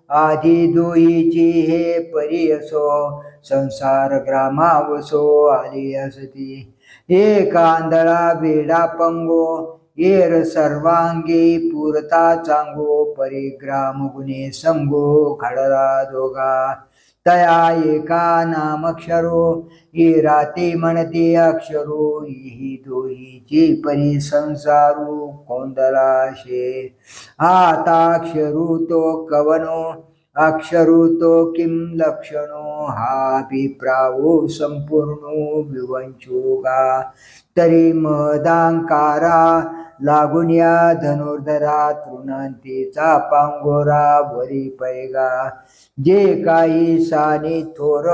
आधी दोहीची हे परी असो, संसार ग्रामावसो आली असती. एक आंधळा वेडा पंगो, येर सर्वांगी पुरता चांगो, परिग्राम गुणे संगो, घडला दोघा, तया एका नामक्षरो, राती म्हणते अक्षरो, ही दोहीची परी संसारू कोंदलाशे. आता अक्षरू तो कवनो, अक्षरू तो किम लक्षणो, हा अभिप्रावो संपूर्णो विवंचुगा, तरी महदांकारा लागून या धनुर्धरा, तृणांतीचा पांगोरा वरी पैगा, जे काही साने थोर,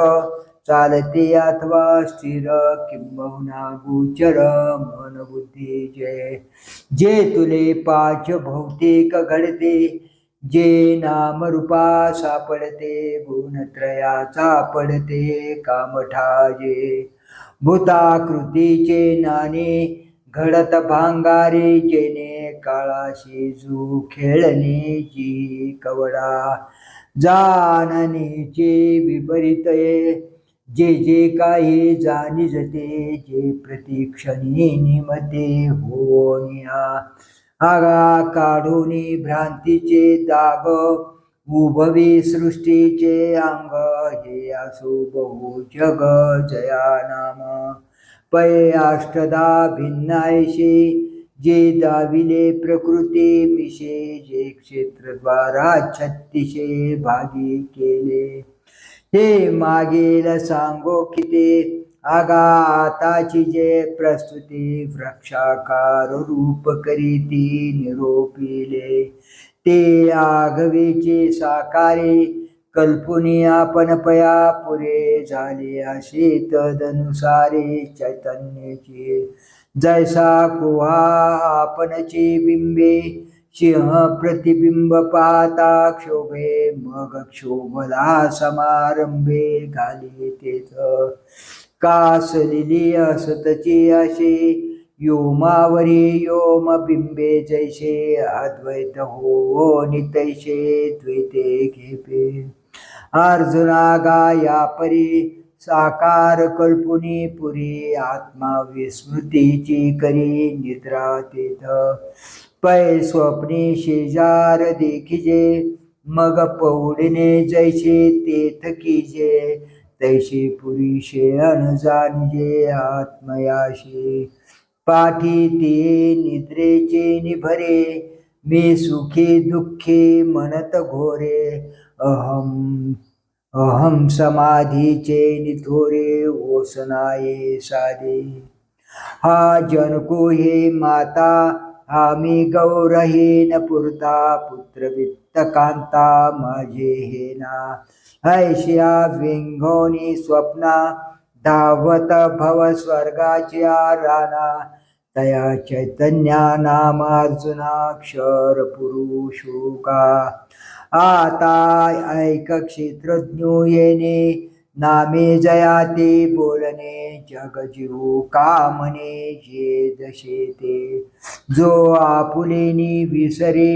चालते अथवा स्थिर, किंबहुना गोचर मन बुद्धी जे तुले पाच भौतिक घडते, जे नामरूपा सापडते, गुणत्रयाचा पडते कामठा, जे भूताकृतीचे नाणे घडत भांगारे, जेने काळाशी जू खेळणे जी कवडा, जाणणेचे विपरीत जे जे काही जाणिजते जे प्रतीक्षणी निमते होनिया आगा काढूनी भ्रांतीचे दाग उभवी सृष्टीचे अंग हे असो बहु जग जया नाम पै अष्टदा भिन्नायशी जे दाविले प्रकृती मिशे जे क्षेत्रद्वारा 36 भागी केले हे मागील सांगो किती आगा आताची जे प्रस्तुती वृक्षाकार रूप करीती निरोपिले ते आघवेचे साकारे कल्पुनी आपण पया पुरे झाले असे तदनुसारे चैतन्याचे जैसा कुहा आपणची बिंबे सिंह प्रतिबिंब पाहता क्षोभे मग क्षोभला समारंभे घाली तेच कासलेली असतची अशी योमावरी योम बिंबे जैसे अद्वैत हो नितैसे द्वैते घेपे अर्जुना गाया परी साकार कल्पुनी पुरी आत्मा विस्मृतीची करी निद्रा तेथ पै स्वप्नी शेजार देखिजे मग पौडणे जैसे तेथ कीजे तैसे पुरीशे अनजानिजे आत्मयाशी पाठी ते निद्रेचे निभरे मी सुखी दुःखी म्हणत घोरे अहम अहम समाधीचे निथोरे ओसनाये साधे हा जनको हे माता आम्ही गौरहीन पुरता पुत्रवित्त कांता माझे हे ना ऐशिया विंघोनी स्वप्ना धावत भव स्वर्गाच्या राना तया चैतन्या नाम अर्जुनाक्षर पुरुषोका आता ऐक क्षेत्रज्ञो येणे नामे जयाते बोलणे जग जीव कामने जे जसे ते जो आपुलेनी विसरे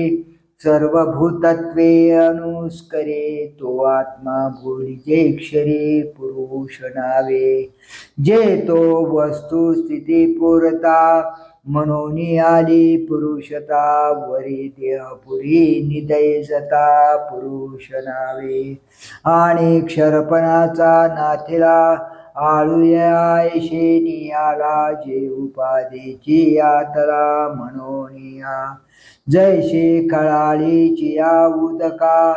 सर्वभूतत्वे अनुस्करे तो आत्मा बोलिजे क्षरे पुरुष नावे जे तो वस्तू स्थिती पुरता म्हणून आली पुरुषता वरी देहपुरी निदयजता पुरुष नावे आणि क्षरपणाचा नाथीला आळूयायशे नियाला जे उपाधीची यातला म्हणूनिया जैसे खळाळीची या उदका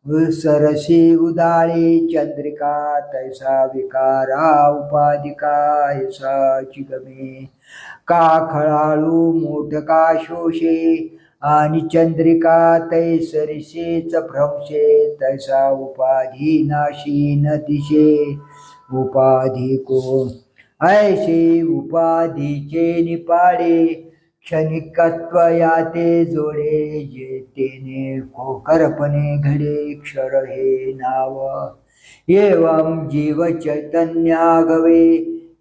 सरसी उदाळी चंद्रिका तैसा विकारा उपाधिका ऐसा चिगमे का खळाळू मोठका शोषे आणि चंद्रिका तैसरिसेच भ्रंशे तैसा उपाधी नाशी न दिशे उपाधी को ऐशी उपाधीचे निपाडे क्षणिकत्व याते जोडे जे तेने खोकरपणे घडे क्षर हे नाव एवं जीव चैतन्यागवे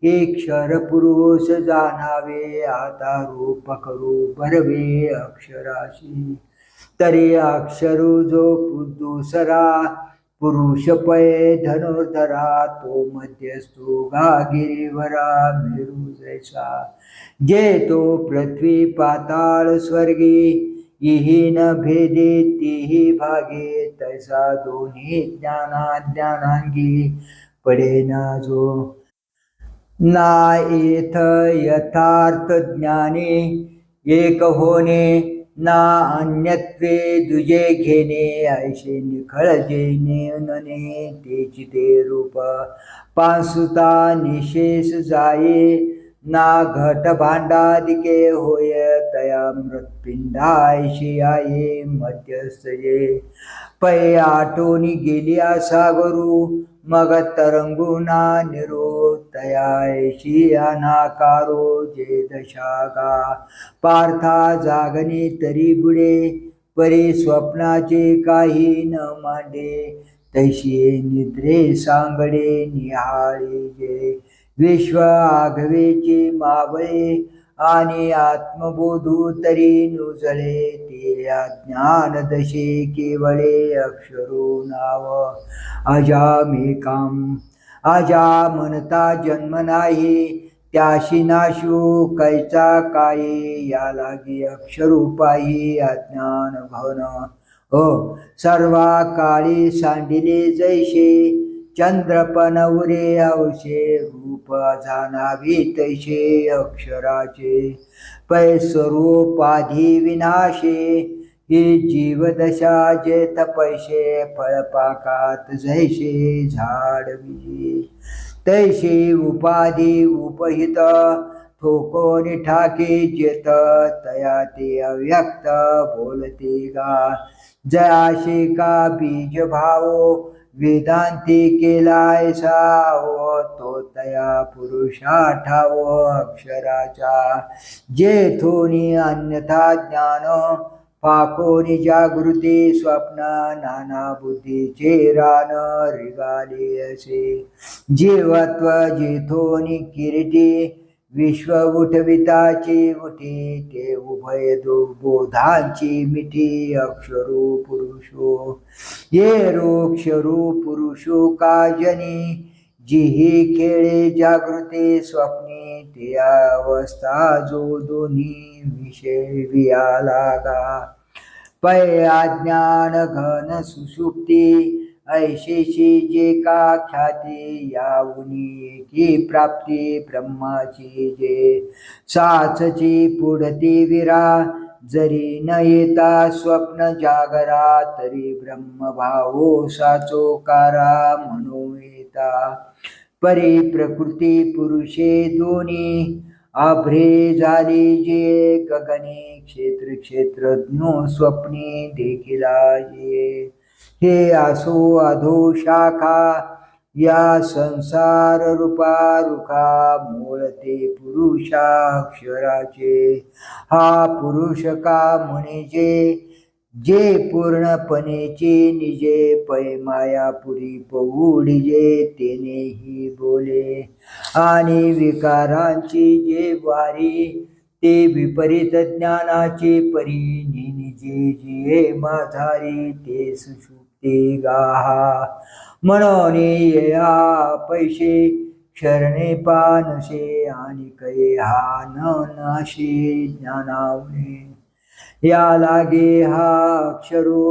हे क्षर पुरुष जाणावे आता रूप करू बरवे अक्षराशी तरी अक्षरू जो दुसरा पुरुष पै धनुर्धरा तो मध्यस्थो गिरीवरा मेरू जैसा जे तो पृथ्वी पाताळ स्वर्गी इही न भेदे तिही भागे तैसा दोन्ही ज्ञानांगी पडे ना जो ना येथ यथार्थ ज्ञाने एक होणे ना अन्यत्वे दुजे घेणे ऐशे निखळ जे नेनने तेची ते रूप पांसुता निशेष जाये ना घट भांडादिके होय तया मृत्पिंडा ऐशी आहे मध्यस्थ जे पै आटोनी गेलिया सागरू मग तरंगुना निरो तया ऐशी अनाकारो जे दशागा पार्था जागणे तरी बुडे परी स्वप्नाचे काही न मांडे तैशी निद्रे सांगडे निहाळे जे विश्व आघवेचे मावळे आणि आत्मबोधू तरी नुजळे ते अज्ञान दशे केवळे अक्षरो नाव अजामेकाम आजा म्हणता जन्म नाही त्याशी नाशू कैचा काही या लागी अक्षरूपाही अज्ञान भवन हो सर्वा काळी सांडिले जैसे चंद्रपनवरे अवशे रूप जाणावी तैसे अक्षराचे पै स्वरूपाधी विनाशे ही जीवदशा जेत पैसे फळपाकात जैसे झाड बीजे तैसे उपाधी उपहित ठोकोनी ठाके जेत तया ते अव्यक्त बोलते गा जयाशे का बीज भावो वेदांती केलाय सावो तो तया पुरुषा ठावो अक्षराचा जेथोनी अन्यथा ज्ञान पाकोनी जागृती स्वप्न नाना बुद्धीचे रान रिगाले असे जीवत्व जेथोनी किरीटी विश्व उठविताची उठी ते उभय बोधांची मिठी अक्षरो पुरुषो ये रोक्षरो पुरुषो काजनी जिही खेळे जागृती स्वप्ने ते अवस्था जो दोन्ही विषय विया लागा पै अज्ञान घन सुषुप्ती ऐशेशी जे का ख्याती यावनी की प्राप्ती ब्रह्माची जे साचची पुढती विरा जरी न येता स्वप्न जागरा तरी ब्रह्मभावो साचोकारा म्हणू येता परी प्रकृती पुरुषे दोन्ही आभ्रे झाली जे गगने क्षेत्र क्षेत्रज्ञो स्वप्ने देखिला जे हे असो अधो शाखा या संसार रूपा रुखा मूळते पुरुषा अक्षराचे हा पुरुष का म्हणजे जे पूर्णपणेचे निजे पै मायापुरी पौडिजे तेनेही बोले आणि विकारांची जे वारी ते विपरीत ज्ञानाचे परी निजे जे माझारी ते सुषुप्ती गाहा म्हणून या पैसे शरणे पानसे आणि कै हा न नाशे ज्ञानावणे या लागे हा अक्षरो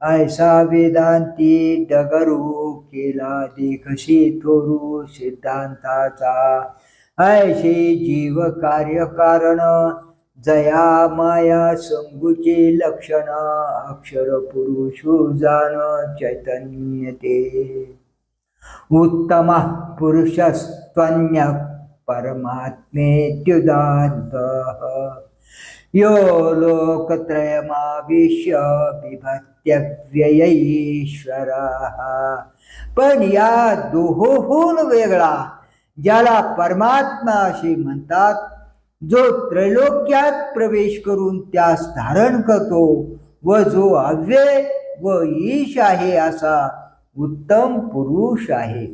ऐसा वेदांती डगरू केला देखशी थोरू सिद्धांताचा ऐशे जीव कार्य कारण जया माया संगुचे लक्षण अक्षर पुरुषो जाण चैतन्य ते उत्तम पुरुषस्त्वन्य परमात्मेत्युदात्त यो लोकत्रयमाविश्य बिभत्यव्ययीश्वरः पण या दोहोहून वेगळा ज्याला परमात्मा असे म्हणतात जो त्रैलोक्यात प्रवेश करून त्यास धारण करतो व जो अव्यय व ईश आहे असा उत्तम पुरुष आहे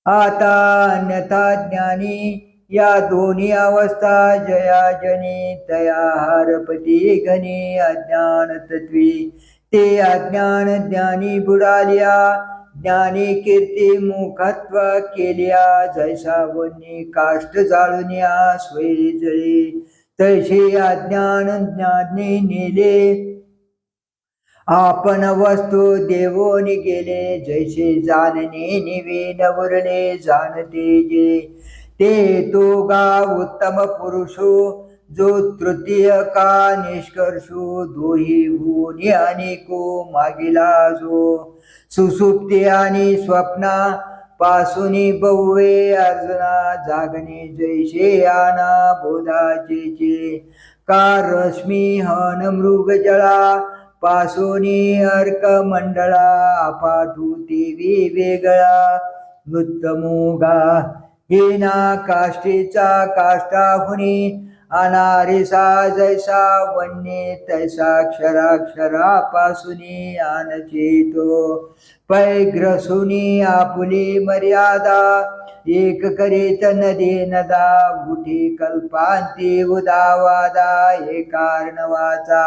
आता अन्यथा ज्ञानी या दोन्ही अवस्था जया जनी तया हारपती घनी अज्ञान तत्वी ते अज्ञान ज्ञानी बुडालिया ज्ञानी कीर्ती मुखत्व केल्या जैसा वन्नी काष्ट जाळूनिया स्वय जळे तैसे अज्ञान ज्ञानी नेले आपण वस्तू देवोनी गेले जैसे जाणणे निवे नवरले जाणते जे ते तो गा उत्तम पुरुषो जो तृतीय का निष्कर्षो दोही भूनी अनेको मागिला जो सुसुप्ती आणि स्वप्ना पासूनी बहुवे अर्जुना जागणे जैसे आना बोधाचे का रश्मी हन मृग जळा पासूनी अर्क मंडळा अपाठू तेवी वेगळा उत्तमोगा हिना काष्टीचा काष्टाहुनी अनारिसा जैसा वन्ये तैसा क्षराक्षरापासूनी आनचेतो पैग्रसुनी आपुली मर्यादा एक करीत नदी नदा उठी कल्पांती उदावादा हे कारणवाचा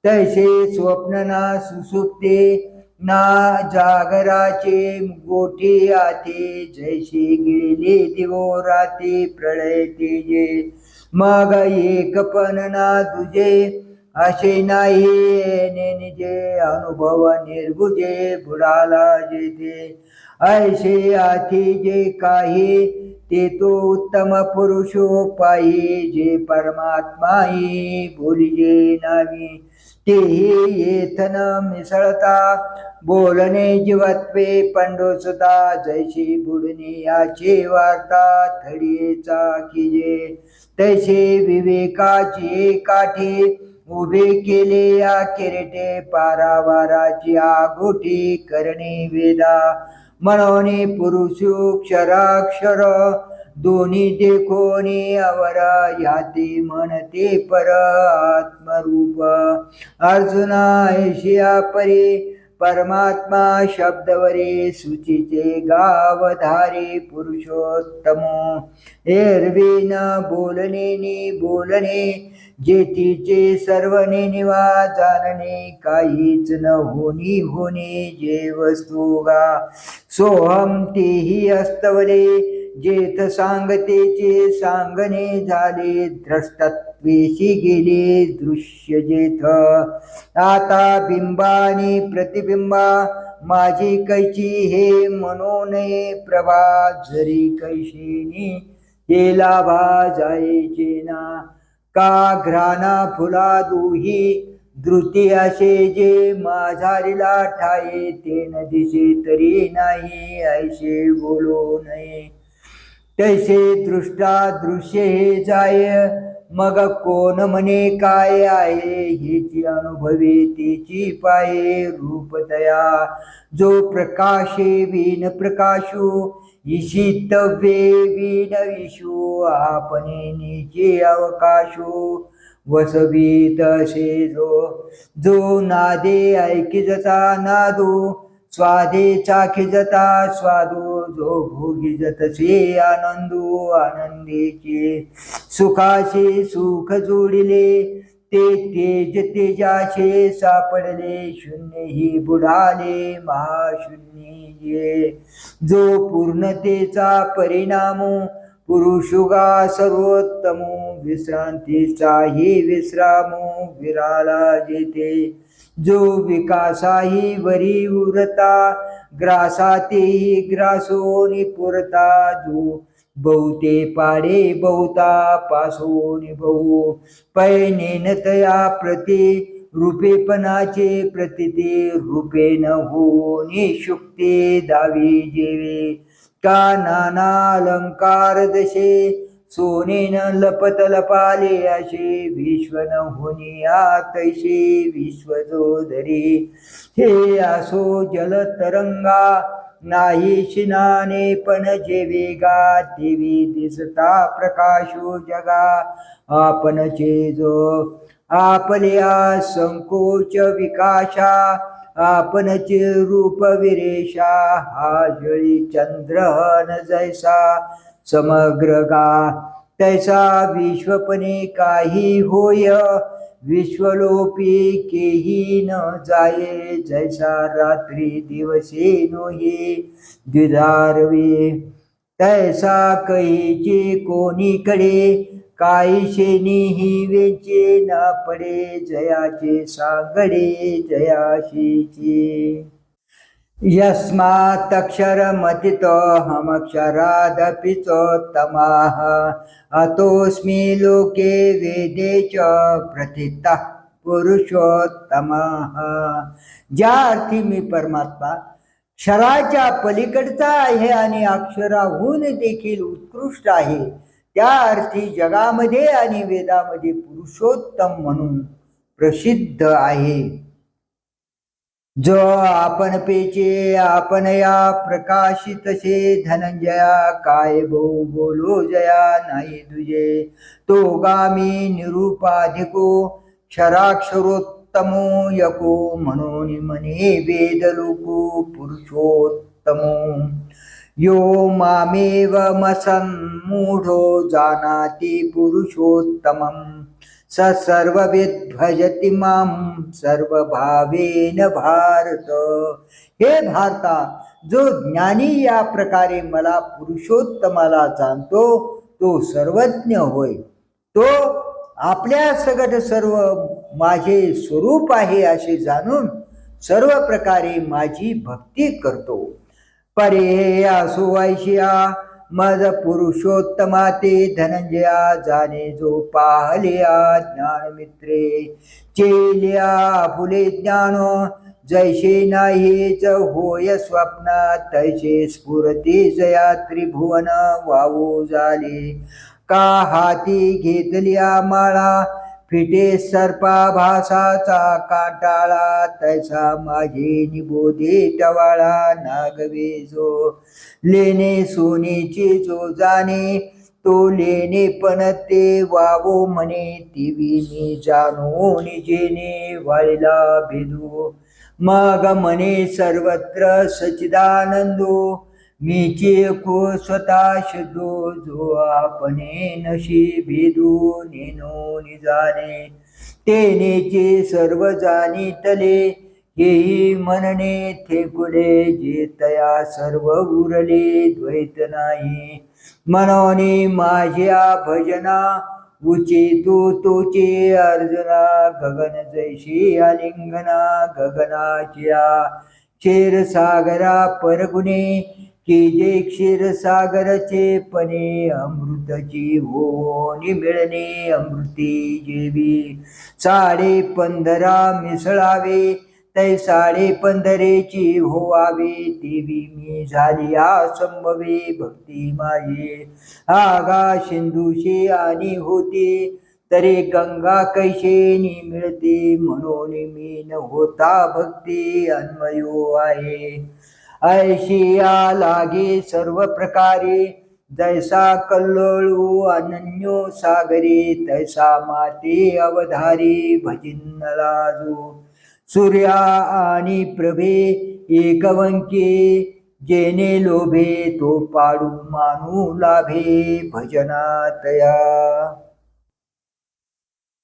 तैसे स्वप्नना सुसुप्ते ना जागराचे गोठी आते, जैसे गिळले दिवो राती प्रळय तेजे, मग एक पण ना तुझे असे नाही निजे, अनुभव निर्गुजे बुडाला जेथे, ऐसे आती जे काही ते तो उत्तम पुरुषो पायी, जे परमात्माई बोलिजे नावी, तेही येथन मिसळता बोलणे जीवत्वे पंडोसुता, जैशी बुडणे याचे वार्ता थडीचा किजे, तैसे विवेकाची काठी उभे केले या किरीटे, पारावाराची आगोटी करणे वेदा, म्हणून पुरुषाक्षराक्षर दोन्ही देखोनी अवर, याते म्हणते पर आत्मरूप, अर्जुना ऐशिया परी परमात्मा शब्दवरे, सुचीचे गावधारी पुरुषोत्तमो, एरवी न बोलणे बोलणे, जेतीचे सर्व निवा जाणणे, काहीच न होनी होणे जे वस्तू गा, सोहम तेही अस्तवले, जेथ सांगतेचे सांगणे झाले, द्रष्टत्वेशी गेले दृश्य जेथ, आता बिंबानी प्रतिबिंबा माझी कैची हे म्हणून प्रभा, जरी कैशीनी हे लाभा जायचे ना, का घ्राणा फुला दुही धृती असे जे माझारीला ठाये, ते न दिसे तरी नाही ऐसे बोलू नये, तैसे दृष्टा दृश्य हे जाय, मग कोण म्हणे काय आहे, हेची अनुभवे तेची पाये, रूपतया जो प्रकाशे विन प्रकाशू, ईशितव्ये विन विशू, आपणे नीचे अवकाशू, वसवीत असे जो नादे ऐकी जता नादू, स्वादे चाखी जता स्वादू, जो भोगी जतसे आनंदू, आनंदीचे सुखाशी सुख जोडिले, ते तेज तेजाशे सापडले, शून्य ही बुडाले महाशून्य जे, जो पूर्णतेचा परिणाम पुरुषुगा सर्वोत्तमो, विश्रांतीचाही विश्रामो विराला जेते, जो विकासाही वरी उरता, ग्रासातेही ग्रासोनी पुरता, जो बहुते पाडे बहुता पासोनी बहु, पैनेन तया प्रति रूपेपणाचे प्रतिते, रूपे न होनी शुक्ती दावी जेवे, का नाना अलंकार दशे, सोनेन लपत लपाले असे, विश्व न होनी तैसे विश्व जो धरी, हे असो जल तरंगा नाही शिनाने पण जे वेगा, देवी दिसता प्रकाशो जगा, आपणचे जो आपल्या संकोच विकाशा, आपणचे रूप विरेशा, हा जळी चंद्रहन जैसा समग्र गा, तैसा विश्वपणे काही होय, विश्वलोपी केही न जाये, जैसा रात्री दिवसे नोहे द्विधारवे, तैसा कहीचे कोणीकडे, काहीशेनी वेचे न पडे, जयाचे सांगडे जयाशीचे, यस्मात्क्षरमतितोऽहमक्षरादपिचोत्तमाः, अतोऽस्मि लोके वेदे च प्रथितः पुरुषोत्तमः, ज्या अर्थी मी परमात्मा क्षराच्या पलीकडचा आहे आणि अक्षराहून देखील उत्कृष्ट आहे, त्या अर्थी जगामध्ये आणि वेदामध्ये पुरुषोत्तम म्हणून प्रसिद्ध आहे. जो आपण पेचे आपण या प्रकाशितसे, धनंजया काय बोलो जया नाही तुझे, तो गामी निरूपाधिको क्षराक्षरोत्तमो यको, म्हणून म्हणे वेद लोको पुरुषोत्तमो, यो मामेव मसन्मूढो जानाति पुरुषोत्तमं स सर्वविद् भजति मां सर्वभावेन भारत। हे भारता, जो ज्ञानी या प्रकारे मला पुरुषोत्तमाला जाणतो तो सर्वज्ञ होय। तो आपल्या सगट सर्व माझे स्वरूप आहे असे जाणून सर्व प्रकारे माझी भक्ती करतो। परे असो ऐशिया मज पुरुषोत्तमा ते धनंजया जाणे जो पाहलिया ज्ञानमित्रे चेलिया फुले ज्ञान जैसे नाहीच होय स्वप्नात तैसे स्फुरती जया त्रिभुवन वावू झाले। का हाती घेतल्या माळा फिटे सर्पा भासाचा काटाळा तैसा माझे निबोधे टवाळा नागवे जो लेणे सोनेचे जो जाणे तो लेणे पण ते वावो म्हणे तिवी मी जाणो निजेने वाळीला भेदू मग म्हणे सर्वत्र सचिदानंदो मीचे को स्वतः शुद्धो जो आपणे नशी भेदू नेनो निजाने तेनेचे सर्व जाणीतले हेही म्हणणे ठेकुले जे तया सर्व उरले द्वैत नाही मनोनी माझ्या भजना उचितू तोचे अर्जुना गगन जैशी आलिंगना गगनाच्या क्षीरसागरा परगुणे की जे क्षीरसागरचे पणे अमृतची होनी मिळणे अमृती जेवी 15.5 मिसळावे तै 15.5ची होवावे देवी मी झाली असंभवे भक्ती माझी आगा सिंधूशी आणि होती तरी गंगा कैशेनी मिळते म्हणून मी न होता भक्ती अन्मयो आहे। ऐशिया लागे सर्व प्रकारे जैसा कल्लोळू अनन्यो सागरे तैसा माते अवधारी भजिन लाजू सूर्या आणि प्रभे एकवंके जेने लोभे तो पाडू मानू लाभे भजनातया।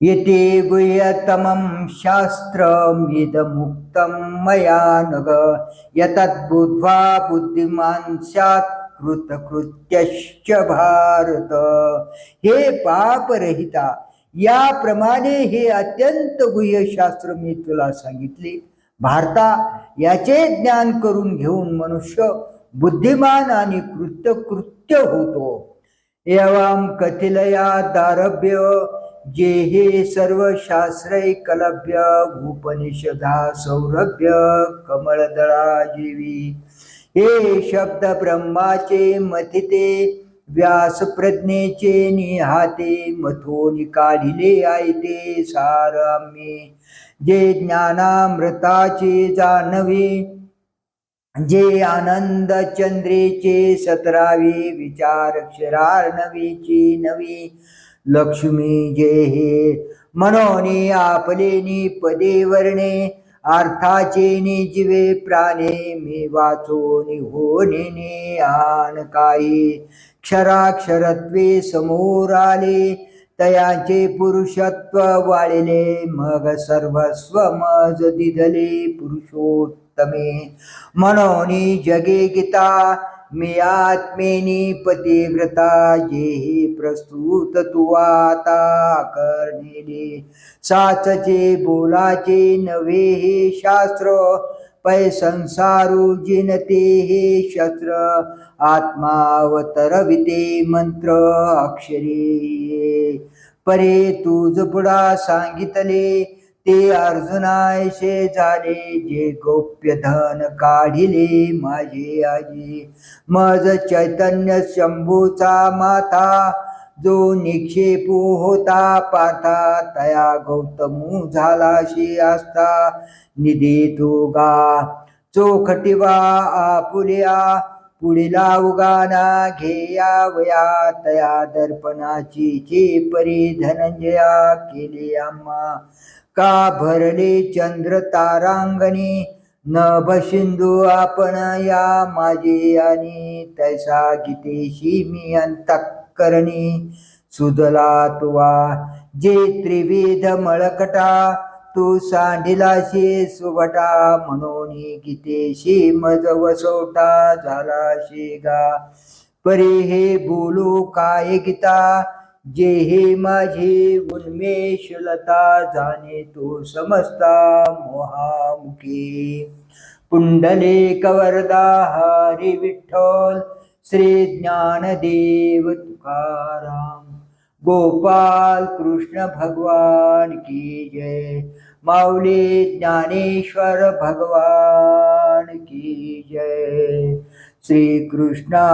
येते गुह्यतमं शास्त्रमिदमुक्तं मया नघ यतद्बुद्ध्वा बुद्धिमान् स्यात् कृतकृत्यश्च भारत। हे पापरहिता, याप्रमाणे हे अत्यंत गुह्य शास्त्र मी तुला सांगितले भारता। याचे ज्ञान करून घेऊन मनुष्य बुद्धिमान आणि कृतकृत्य होतो। एवं कथिलया दारभ्य जे हे सर्व शास्त्रै कलभ्य उपनिषदा सौरभ्य कमळदळा जीवी हे शब्द ब्रह्माचे मथिते व्यास प्रज्ञेचे निहाते मथोनी काढिले आयते सार आम्ही जे ज्ञानामृताचे जानवे जे आनंद चंद्रेचे 17वे विचार क्षरार्णवेची नवी लक्ष्मी जे हे मनोनी आपलेनी पदे वर्णे अर्थाचे निजीवे प्राणे मी वाचोनी होणे आन काही क्षराक्षरत्वे समोर आले तयाचे पुरुषत्व वाळले मग सर्वस्व मज दिधले पुरुषोत्तमे मनोनी जगे गीता मी आत्मेनी पतिव्रता जे प्रस्तुत तू आता करणे साचचे बोलाचे नवे हे शास्त्र पै संसारू जिनते हे शस्त्र आत्मावतरविते मंत्र अक्षरे परे तुझ पुढा सांगितले ते अर्जुनायशे झाले जे गोप्य धन काढिले माझे आजी मज चैतन्य शंभूचा माथा जो निक्षेपू होता पार्था तया गौतमू झालाशी असता निधी तो गा चोखटिवा आपुल्या पुढीला उगाना घेयावया तया दर्पणाची चे परी धनंजया केले आम्हा का भरले चंद्र तारांगणी नभ सिंधू आपण या माझे आणि तैसा गीतेशी मी अंतःकरणी सुधला तुवा जे त्रिविध मळकटा तू सांडिलाशी सुभटा म्हणून गीतेशी मज वसोटा झाला शेगा परी हे बोलू काय गीता जे हे माझे उन्मेषलता जाणे तो समजता मोहामुखी पुंडलिक वरदा हरी विठ्ठल श्री ज्ञानदेव तुकाराम गोपाल कृष्ण भगवान की जय माऊली ज्ञानेश्वर भगवान की जय श्री कृष्णा